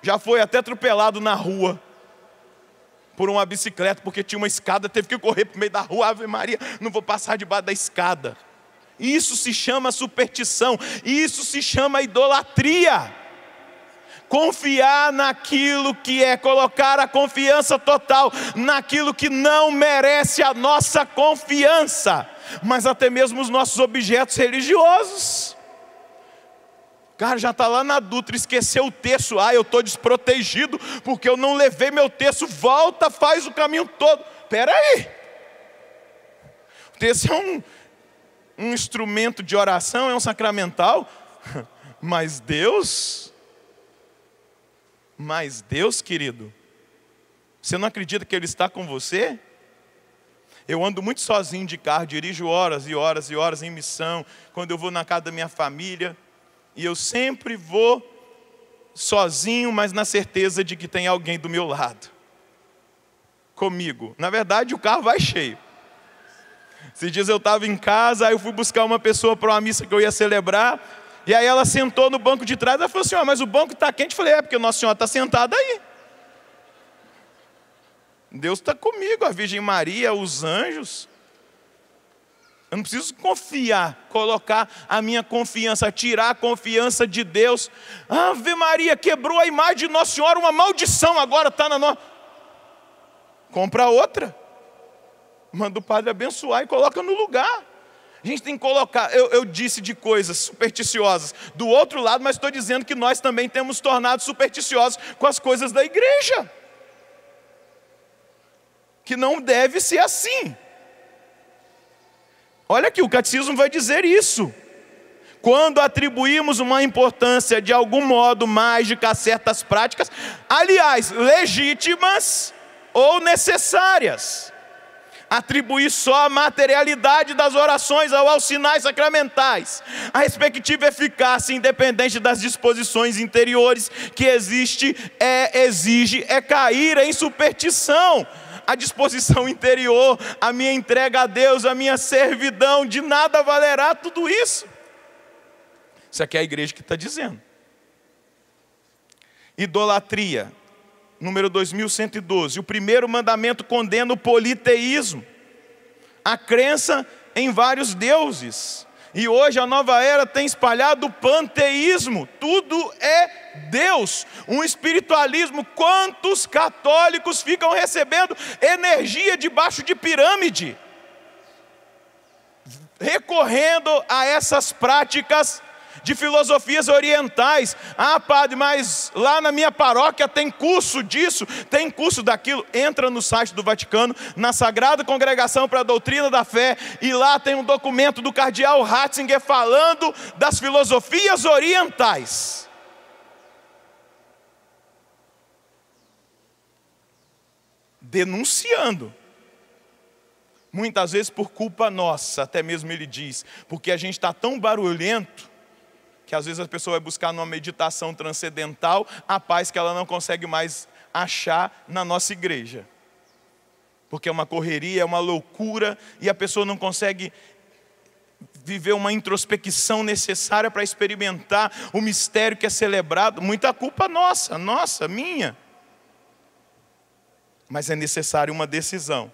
S1: Já foi até atropelado na rua por uma bicicleta, porque tinha uma escada, teve que correr para o meio da rua. Ave Maria, não vou passar debaixo da escada. Isso se chama superstição, isso se chama idolatria. Confiar naquilo que é, colocar a confiança total naquilo que não merece a nossa confiança, mas até mesmo os nossos objetos religiosos. Cara, já está lá na Dutra, esqueceu o terço. Ah, eu estou desprotegido porque eu não levei meu terço. Volta, faz o caminho todo. Espera aí. O terço é um instrumento de oração, é um sacramental. Mas Deus, querido, você não acredita que Ele está com você? Eu ando muito sozinho de carro, dirijo horas e horas e horas em missão, quando eu vou na casa da minha família. E eu sempre vou sozinho, mas na certeza de que tem alguém do meu lado, comigo. Na verdade, o carro vai cheio. Esses dias eu estava em casa, aí eu fui buscar uma pessoa para uma missa que eu ia celebrar, e aí ela sentou no banco de trás, ela falou assim: mas o banco está quente. Eu falei: porque Nossa Senhora está sentada aí. Deus está comigo, a Virgem Maria, os anjos. Eu não preciso confiar, colocar a minha confiança, tirar a confiança de Deus. Ave Maria, quebrou a imagem de Nossa Senhora, uma maldição agora está na nossa. Compra outra. Manda o padre abençoar e coloca no lugar. A gente tem que colocar, eu disse de coisas supersticiosas do outro lado, mas estou dizendo que nós também temos tornado supersticiosos com as coisas da igreja. Que não deve ser assim. Olha aqui, o catecismo vai dizer isso. Quando atribuímos uma importância de algum modo mágica a certas práticas, aliás, legítimas ou necessárias, atribuir só a materialidade das orações ou aos sinais sacramentais, a respectiva eficácia independente das disposições interiores que exige cair em superstição. A disposição interior, a minha entrega a Deus, a minha servidão, de nada valerá tudo isso. Isso aqui é a igreja que está dizendo. Idolatria, número 2112. O primeiro mandamento condena o politeísmo, a crença em vários deuses. E hoje a nova era tem espalhado o panteísmo. Tudo é Deus. Um espiritualismo. Quantos católicos ficam recebendo energia debaixo de pirâmide? Recorrendo a essas práticas de filosofias orientais. Ah, padre, mas lá na minha paróquia tem curso disso, tem curso daquilo. Entra no site do Vaticano, na Sagrada Congregação para a Doutrina da Fé, e lá tem um documento do cardeal Ratzinger falando das filosofias orientais. Denunciando. Muitas vezes por culpa nossa, até mesmo ele diz, porque a gente está tão barulhento, que às vezes a pessoa vai buscar numa meditação transcendental a paz que ela não consegue mais achar na nossa igreja. Porque é uma correria, é uma loucura, e a pessoa não consegue viver uma introspecção necessária para experimentar o mistério que é celebrado. Muita culpa nossa, minha. Mas é necessário uma decisão.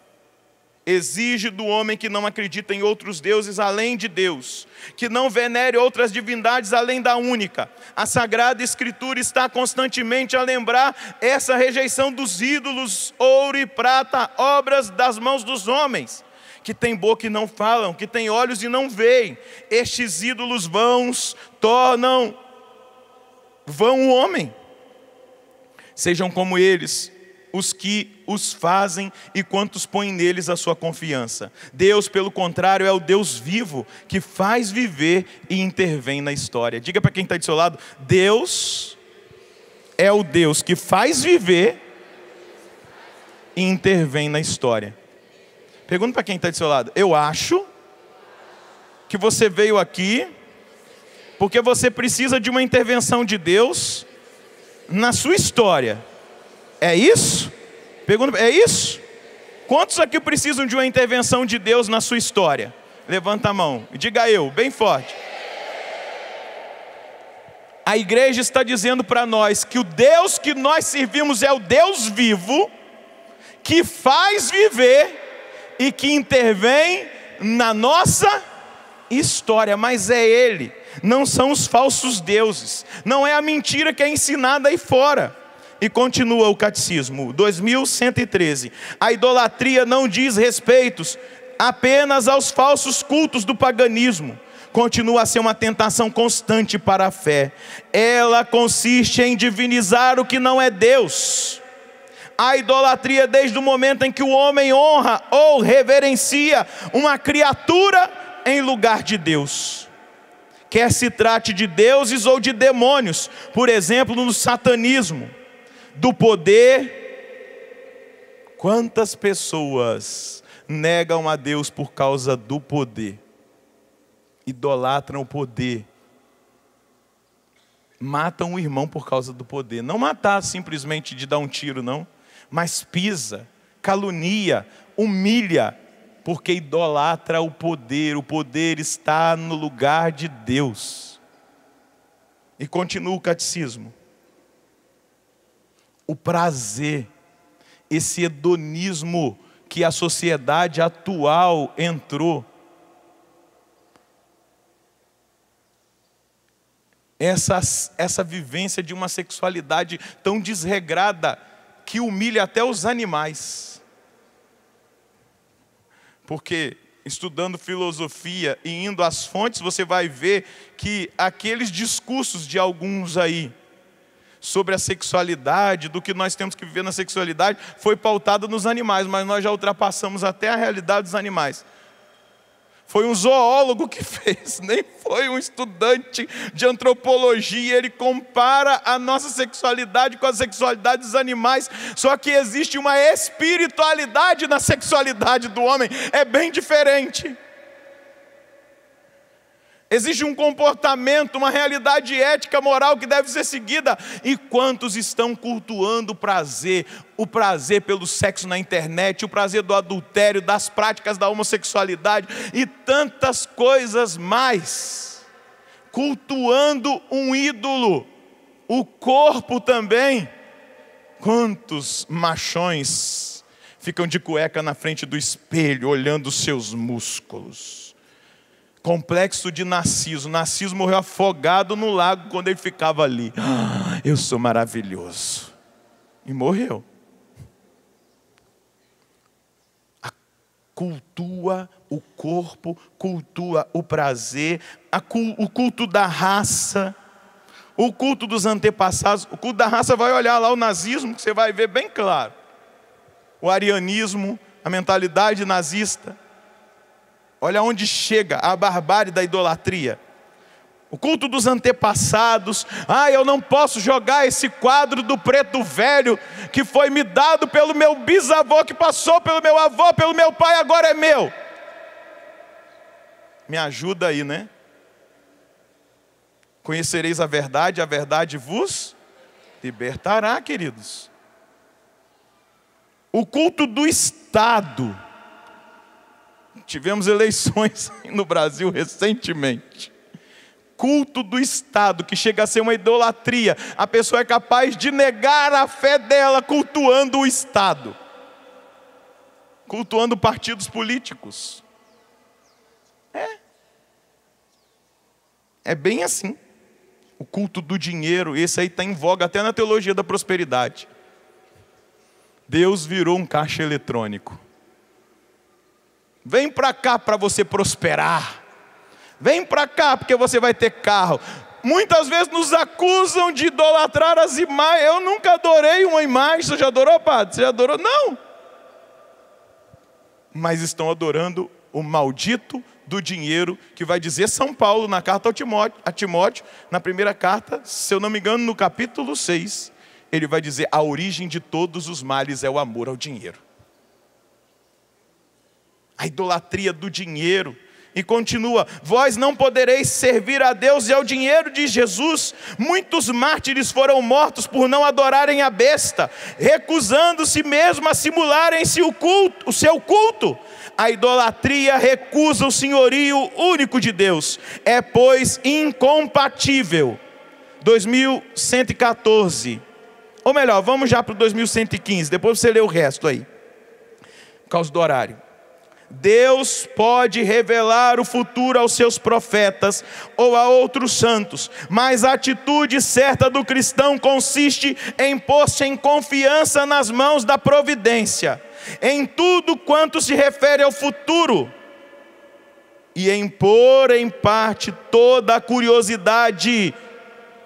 S1: Exige do homem que não acredita em outros deuses além de Deus, que não venere outras divindades além da única. A Sagrada Escritura está constantemente a lembrar essa rejeição dos ídolos, ouro e prata, obras das mãos dos homens, que têm boca e não falam, que têm olhos e não veem. Estes ídolos vãos tornam vão o homem. Sejam como eles os que os fazem e quantos põem neles a sua confiança. Deus, pelo contrário, é o Deus vivo, que faz viver e intervém na história. Diga para quem está do seu lado: Deus é o Deus que faz viver e intervém na história. Pergunta para quem está do seu lado: eu acho que você veio aqui porque você precisa de uma intervenção de Deus na sua história. É isso? Pergunta, é isso? Quantos aqui precisam de uma intervenção de Deus na sua história? Levanta a mão e diga eu, bem forte. A igreja está dizendo para nós que o Deus que nós servimos é o Deus vivo, que faz viver e que intervém na nossa história. Mas é Ele, não são os falsos deuses, não é a mentira que é ensinada aí fora. E continua o catecismo, 2113. A idolatria não diz respeitos apenas aos falsos cultos do paganismo. Continua a ser uma tentação constante para a fé. Ela consiste em divinizar o que não é Deus. A idolatria desde o momento em que o homem honra ou reverencia uma criatura em lugar de Deus. Quer se trate de deuses ou de demônios, por exemplo, no satanismo. Do poder, quantas pessoas negam a Deus por causa do poder, idolatram o poder, matam o irmão por causa do poder. Não matar simplesmente de dar um tiro, não, mas pisa, calunia, humilha, porque idolatra o poder está no lugar de Deus. E continua o catecismo. O prazer, esse hedonismo que a sociedade atual entrou, essa vivência de uma sexualidade tão desregrada que humilha até os animais. Porque estudando filosofia e indo às fontes, você vai ver que aqueles discursos de alguns aí sobre a sexualidade, do que nós temos que viver na sexualidade, foi pautado nos animais, mas nós já ultrapassamos até a realidade dos animais. Foi um zoólogo que fez, nem foi um estudante de antropologia. Ele compara a nossa sexualidade com a sexualidade dos animais, só que existe uma espiritualidade na sexualidade do homem, é bem diferente. Existe um comportamento, uma realidade ética, moral que deve ser seguida. E quantos estão cultuando o prazer pelo sexo na internet, o prazer do adultério, das práticas da homossexualidade e tantas coisas mais. Cultuando um ídolo, o corpo também. Quantos machões ficam de cueca na frente do espelho, olhando os seus músculos, Complexo de Narciso. Narciso morreu afogado no lago quando ele ficava ali. Eu sou maravilhoso. E morreu. Cultua o corpo, cultua o prazer, o culto da raça, o culto dos antepassados. O culto da raça vai olhar lá o nazismo, que você vai ver bem claro. O arianismo, a mentalidade nazista. Olha onde chega a barbárie da idolatria. O culto dos antepassados. Eu não posso jogar esse quadro do preto velho que foi me dado pelo meu bisavô, que passou pelo meu avô, pelo meu pai, agora é meu. Me ajuda aí, né? Conhecereis a verdade vos libertará, queridos. O culto do Estado. Tivemos eleições no Brasil recentemente. Culto do Estado, que chega a ser uma idolatria. A pessoa é capaz de negar a fé dela cultuando o Estado. Cultuando partidos políticos. É bem assim. O culto do dinheiro, esse aí está em voga até na teologia da prosperidade. Deus virou um caixa eletrônico. Vem para cá para você prosperar. Vem para cá porque você vai ter carro. Muitas vezes nos acusam de idolatrar as imagens. Eu nunca adorei uma imagem. Você já adorou, padre? Você já adorou? Não. Mas estão adorando o maldito do dinheiro, que vai dizer São Paulo na carta a Timóteo, na primeira carta, se eu não me engano, no capítulo 6, ele vai dizer: a origem de todos os males é o amor ao dinheiro. A idolatria do dinheiro. E continua: vós não podereis servir a Deus e ao dinheiro, diz Jesus. Muitos mártires foram mortos por não adorarem a besta, recusando-se mesmo a simularem-se o seu culto. A idolatria recusa o senhorio único de Deus. É, pois, incompatível. 2114. Ou melhor, vamos já para o 2115. Depois você lê o resto aí, por causa do horário. Deus pode revelar o futuro aos seus profetas ou a outros santos, mas a atitude certa do cristão consiste em pôr-se em confiança nas mãos da providência, em tudo quanto se refere ao futuro, e em pôr em parte toda a curiosidade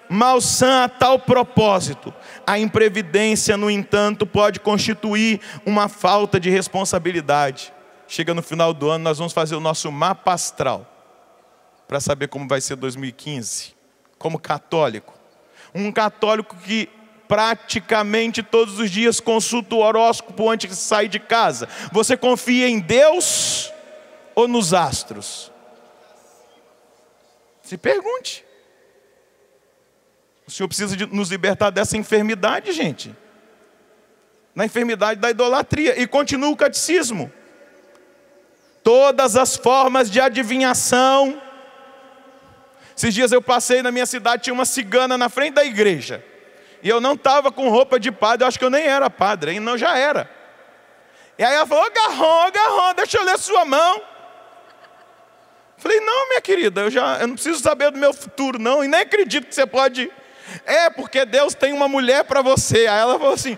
S1: malsã a tal propósito. A imprevidência, no entanto, pode constituir uma falta de responsabilidade. Chega no final do ano, nós vamos fazer o nosso mapa astral, para saber como vai ser 2015, como católico. Um católico que praticamente todos os dias consulta o horóscopo antes de sair de casa. Você confia em Deus ou nos astros? Se pergunte. O Senhor precisa de nos libertar dessa enfermidade, gente. Na enfermidade da idolatria. E continua o catecismo. Todas as formas de adivinhação. Esses dias eu passei na minha cidade, tinha uma cigana na frente da igreja. E eu não estava com roupa de padre, eu acho que eu nem era padre, ainda não, já era. E aí ela falou: Garron, deixa eu ler sua mão. Falei: não, minha querida, eu não preciso saber do meu futuro não, e nem acredito que você pode. Porque Deus tem uma mulher para você. Aí ela falou assim: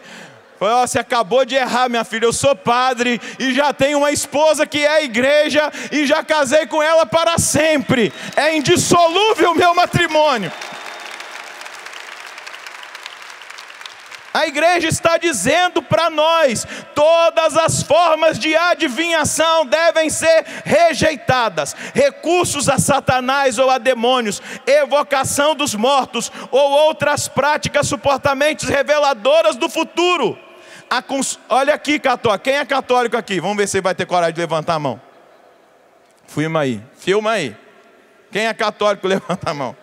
S1: você acabou de errar, minha filha, eu sou padre e já tenho uma esposa que é a igreja e já casei com ela para sempre. É indissolúvel o meu matrimônio. A igreja está dizendo para nós: todas as formas de adivinhação devem ser rejeitadas. Recursos a Satanás ou a demônios, evocação dos mortos ou outras práticas supostamente reveladoras do futuro. Olha aqui, católico. Quem é católico aqui? Vamos ver se vai ter coragem de levantar a mão. Filma aí. Quem é católico, levanta a mão.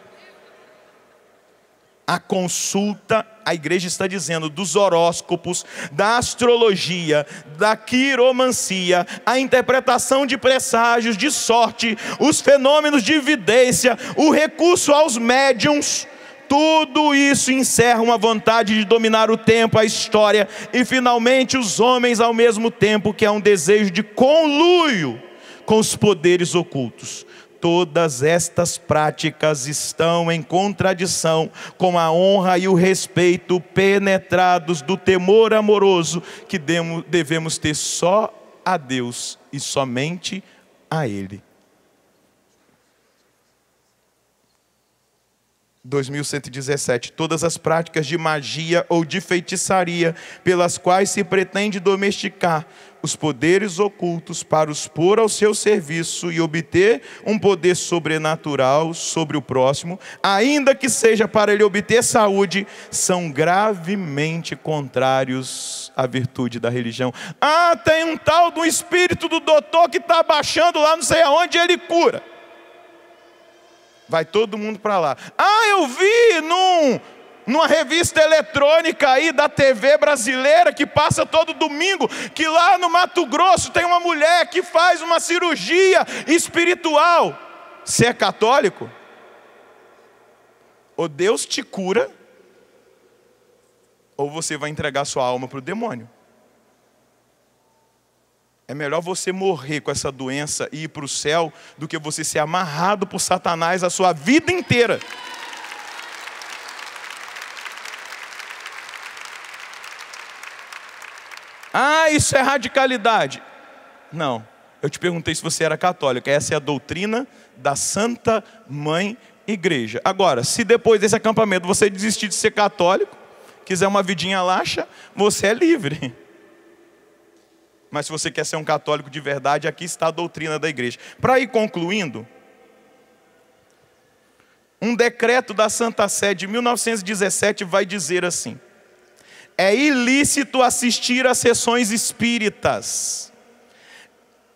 S1: A consulta, a igreja está dizendo, dos horóscopos, da astrologia, da quiromancia, a interpretação de presságios, de sorte, os fenômenos de evidência, o recurso aos médiuns, tudo isso encerra uma vontade de dominar o tempo, a história e finalmente os homens ao mesmo tempo, que é um desejo de conluio com os poderes ocultos. todas estas práticas estão em contradição com a honra e o respeito penetrados do temor amoroso que devemos ter só a Deus e somente a Ele. 2117. Todas as práticas de magia ou de feitiçaria pelas quais se pretende domesticar os poderes ocultos para os pôr ao seu serviço e obter um poder sobrenatural sobre o próximo, ainda que seja para ele obter saúde, são gravemente contrários à virtude da religião. Ah, tem um tal do espírito do doutor que está baixando lá não sei aonde e ele cura. Vai todo mundo para lá. Ah, eu vi numa revista eletrônica aí da TV brasileira que passa todo domingo, que lá no Mato Grosso tem uma mulher que faz uma cirurgia espiritual. Você é católico? Ou Deus te cura, ou você vai entregar sua alma para o demônio. É melhor você morrer com essa doença e ir para o céu do que você ser amarrado por Satanás a sua vida inteira. Ah, isso é radicalidade. Não, eu te perguntei se você era católico. Essa é a doutrina da Santa Mãe Igreja. Agora, se depois desse acampamento você desistir de ser católico, quiser uma vidinha laxa, você é livre. Mas se você quer ser um católico de verdade, aqui está a doutrina da igreja. Para ir concluindo, um decreto da Santa Sé de 1917 vai dizer assim: é ilícito assistir a sessões espíritas,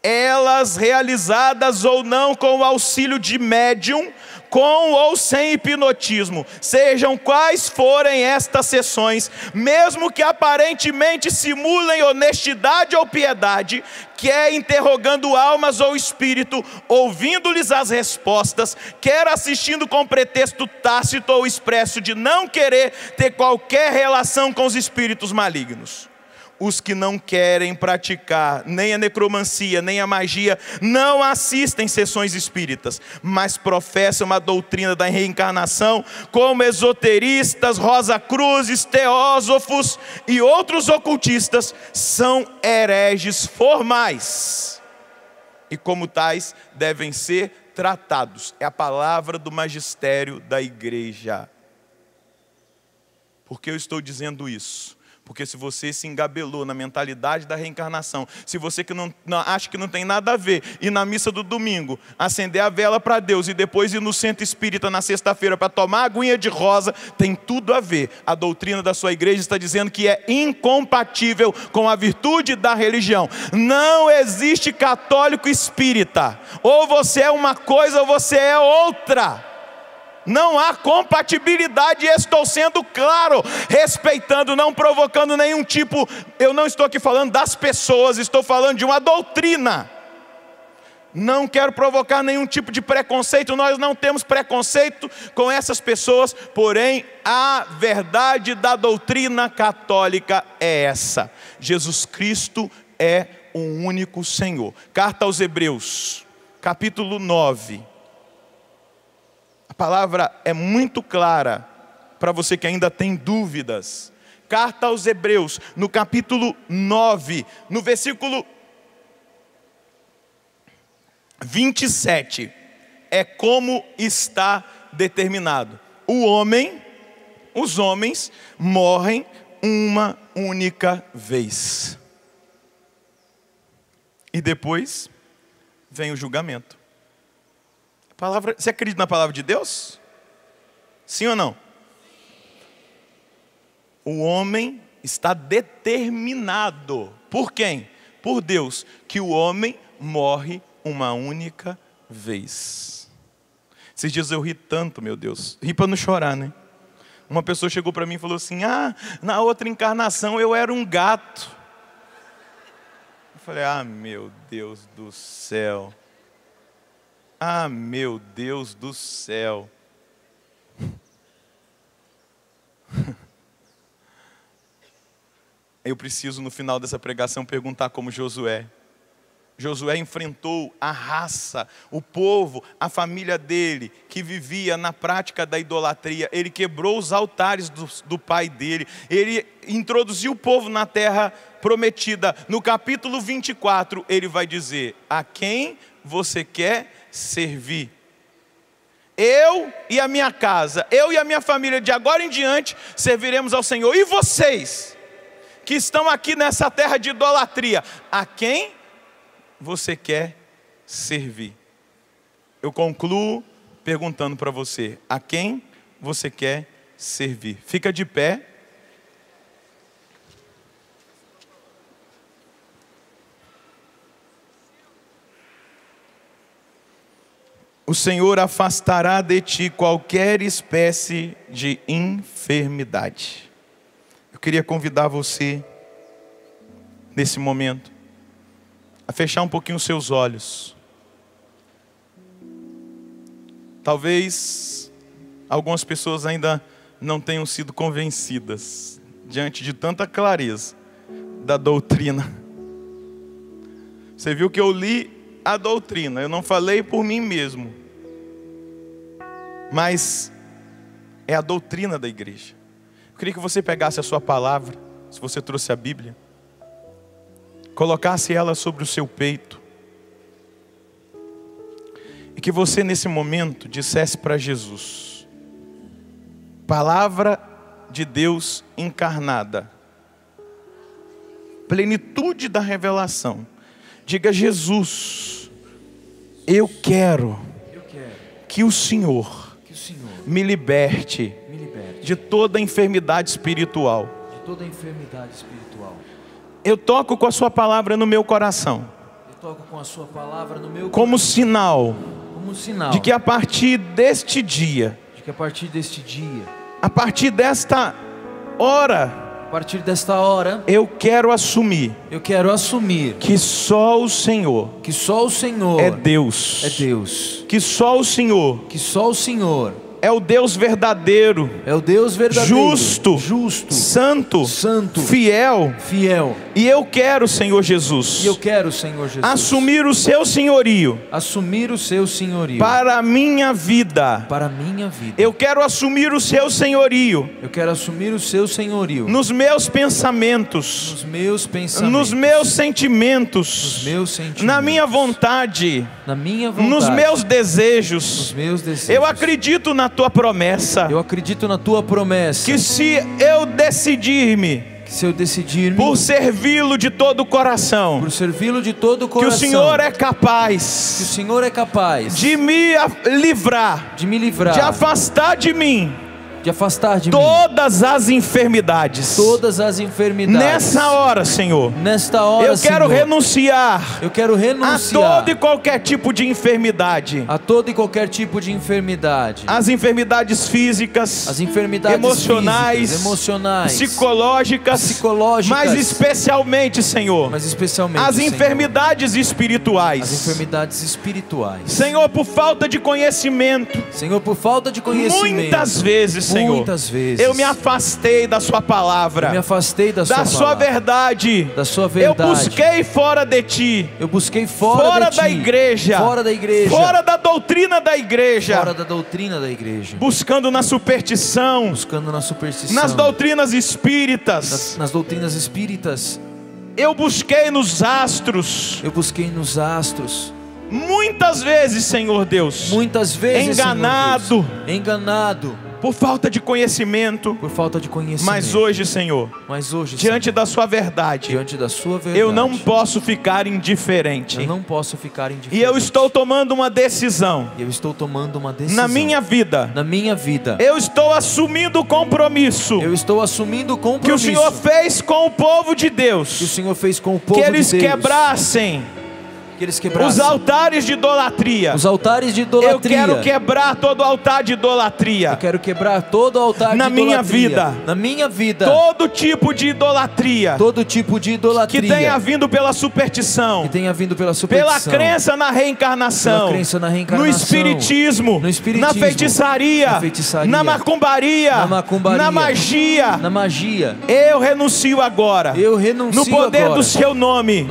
S1: elas realizadas ou não com o auxílio de médium, com ou sem hipnotismo, sejam quais forem estas sessões, mesmo que aparentemente simulem honestidade ou piedade, quer interrogando almas ou espírito, ouvindo-lhes as respostas, quer assistindo com pretexto tácito ou expresso de não querer ter qualquer relação com os espíritos malignos. Os que não querem praticar nem a necromancia, nem a magia, não assistem sessões espíritas, mas professam a doutrina da reencarnação, como esoteristas, rosacruzes, teósofos e outros ocultistas, são hereges formais. E como tais, devem ser tratados. É a palavra do magistério da igreja. Por que eu estou dizendo isso? Porque se você se engabelou na mentalidade da reencarnação, se você que não acha que não tem nada a ver, ir na missa do domingo, acender a vela para Deus e depois ir no centro espírita na sexta-feira para tomar aguinha de rosa, tem tudo a ver. A doutrina da sua igreja está dizendo que é incompatível com a virtude da religião. Não existe católico espírita. Ou você é uma coisa ou você é outra. Não há compatibilidade, e estou sendo claro, respeitando, não provocando nenhum tipo. Eu não estou aqui falando das pessoas, estou falando de uma doutrina. Não quero provocar nenhum tipo de preconceito, nós não temos preconceito com essas pessoas, porém a verdade da doutrina católica é essa: Jesus Cristo é o único Senhor. Carta aos Hebreus, capítulo 9. A palavra é muito clara para você que ainda tem dúvidas. Carta aos Hebreus, no capítulo 9, no versículo 27, é como está determinado. Os homens morrem uma única vez. E depois vem o julgamento. Você acredita na palavra de Deus? Sim ou não? O homem está determinado. Por quem? Por Deus. Que o homem morre uma única vez. Esses dias eu ri tanto, meu Deus. Ri para não chorar, né? Uma pessoa chegou para mim e falou assim: na outra encarnação eu era um gato. Eu falei: meu Deus do céu. Meu Deus do céu. Eu preciso no final dessa pregação perguntar como Josué: Josué enfrentou a raça, o povo, a família dele, que vivia na prática da idolatria. Ele quebrou os altares do pai dele. Ele introduziu o povo na terra prometida. No capítulo 24, ele vai dizer: a quem você quer servir? Eu e a minha casa, eu e a minha família, de agora em diante, serviremos ao Senhor. E vocês, que estão aqui nessa terra de idolatria, a quem você quer servir? Eu concluo perguntando para você: a quem você quer servir? Fica de pé. O Senhor afastará de ti qualquer espécie de enfermidade. Eu queria convidar você, nesse momento, a fechar um pouquinho os seus olhos. Talvez algumas pessoas ainda não tenham sido convencidas, diante de tanta clareza da doutrina. Você viu que eu li a doutrina, eu não falei por mim mesmo, mas é a doutrina da igreja. Eu queria que você pegasse a sua palavra, se você trouxe a Bíblia, colocasse ela sobre o seu peito, e que você nesse momento dissesse para Jesus: palavra de Deus encarnada, plenitude da revelação. Diga: Jesus, eu quero que o Senhor me liberte de toda enfermidade espiritual. Eu toco com a sua palavra no meu coração, como sinal de que a partir deste dia, a partir desta hora, eu quero assumir que só o Senhor é Deus. Que só o Senhor é o Deus verdadeiro, justo, santo, fiel. E eu quero, Senhor Jesus, assumir o seu senhorio para a minha vida. Eu quero assumir o seu senhorio nos meus pensamentos, nos meus sentimentos, na minha vontade, nos meus desejos. Eu acredito na tua promessa. Que se eu decidir-me por servi-lo de todo o coração, que o Senhor é capaz de me livrar, de afastar de mim todas as enfermidades. Nessa hora, Senhor, eu quero renunciar a todo e qualquer tipo de enfermidade. As enfermidades físicas, emocionais, psicológicas, mas especialmente, Senhor, as enfermidades espirituais. Senhor, por falta de conhecimento, muitas vezes, Senhor, eu me afastei da sua palavra, da sua verdade. Eu busquei fora de ti, fora da igreja, fora da doutrina da igreja, buscando na superstição, nas doutrinas espíritas. Eu busquei nos astros. Muitas vezes, Senhor Deus, enganado por falta de conhecimento. Mas hoje, Senhor, diante da sua verdade, eu não posso ficar indiferente. E eu estou tomando uma decisão. Na minha vida. Eu estou assumindo o compromisso que o Senhor fez com o povo de Deus. Que eles quebrassem os altares de idolatria. Eu quero quebrar todo altar de idolatria. Na minha vida. Todo tipo de idolatria que tenha vindo pela superstição, pela crença na reencarnação, no espiritismo, na feitiçaria, na macumbaria, na magia. Eu renuncio agora, no poder do seu nome,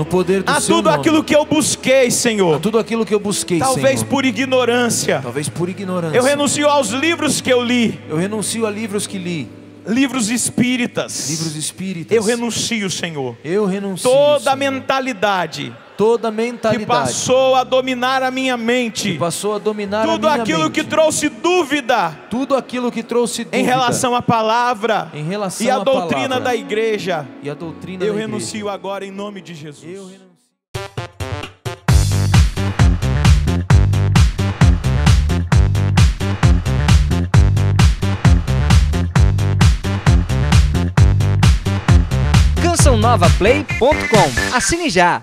S1: a tudo aquilo que eu busquei busquei, Senhor,
S2: tudo aquilo que eu busquei,
S1: talvez
S2: Senhor,
S1: por ignorância,
S2: talvez por ignorância,
S1: eu renuncio aos livros que eu li,
S2: eu renuncio a livros que li,
S1: livros espíritas,
S2: livros espíritas,
S1: eu renuncio, Senhor,
S2: eu renuncio,
S1: toda
S2: Senhor,
S1: mentalidade
S2: toda
S1: que
S2: mentalidade
S1: passou a dominar a minha mente,
S2: que passou a dominar
S1: tudo
S2: a minha
S1: aquilo
S2: mente,
S1: que trouxe dúvida
S2: tudo aquilo que trouxe dúvida
S1: em relação à palavra
S2: em relação
S1: e à
S2: à
S1: doutrina
S2: palavra
S1: da igreja,
S2: e a doutrina
S1: eu
S2: da
S1: renuncio
S2: igreja.
S1: agora em nome de Jesus.
S2: Eu renuncio.
S3: cançãonovaplay.com. Assine já!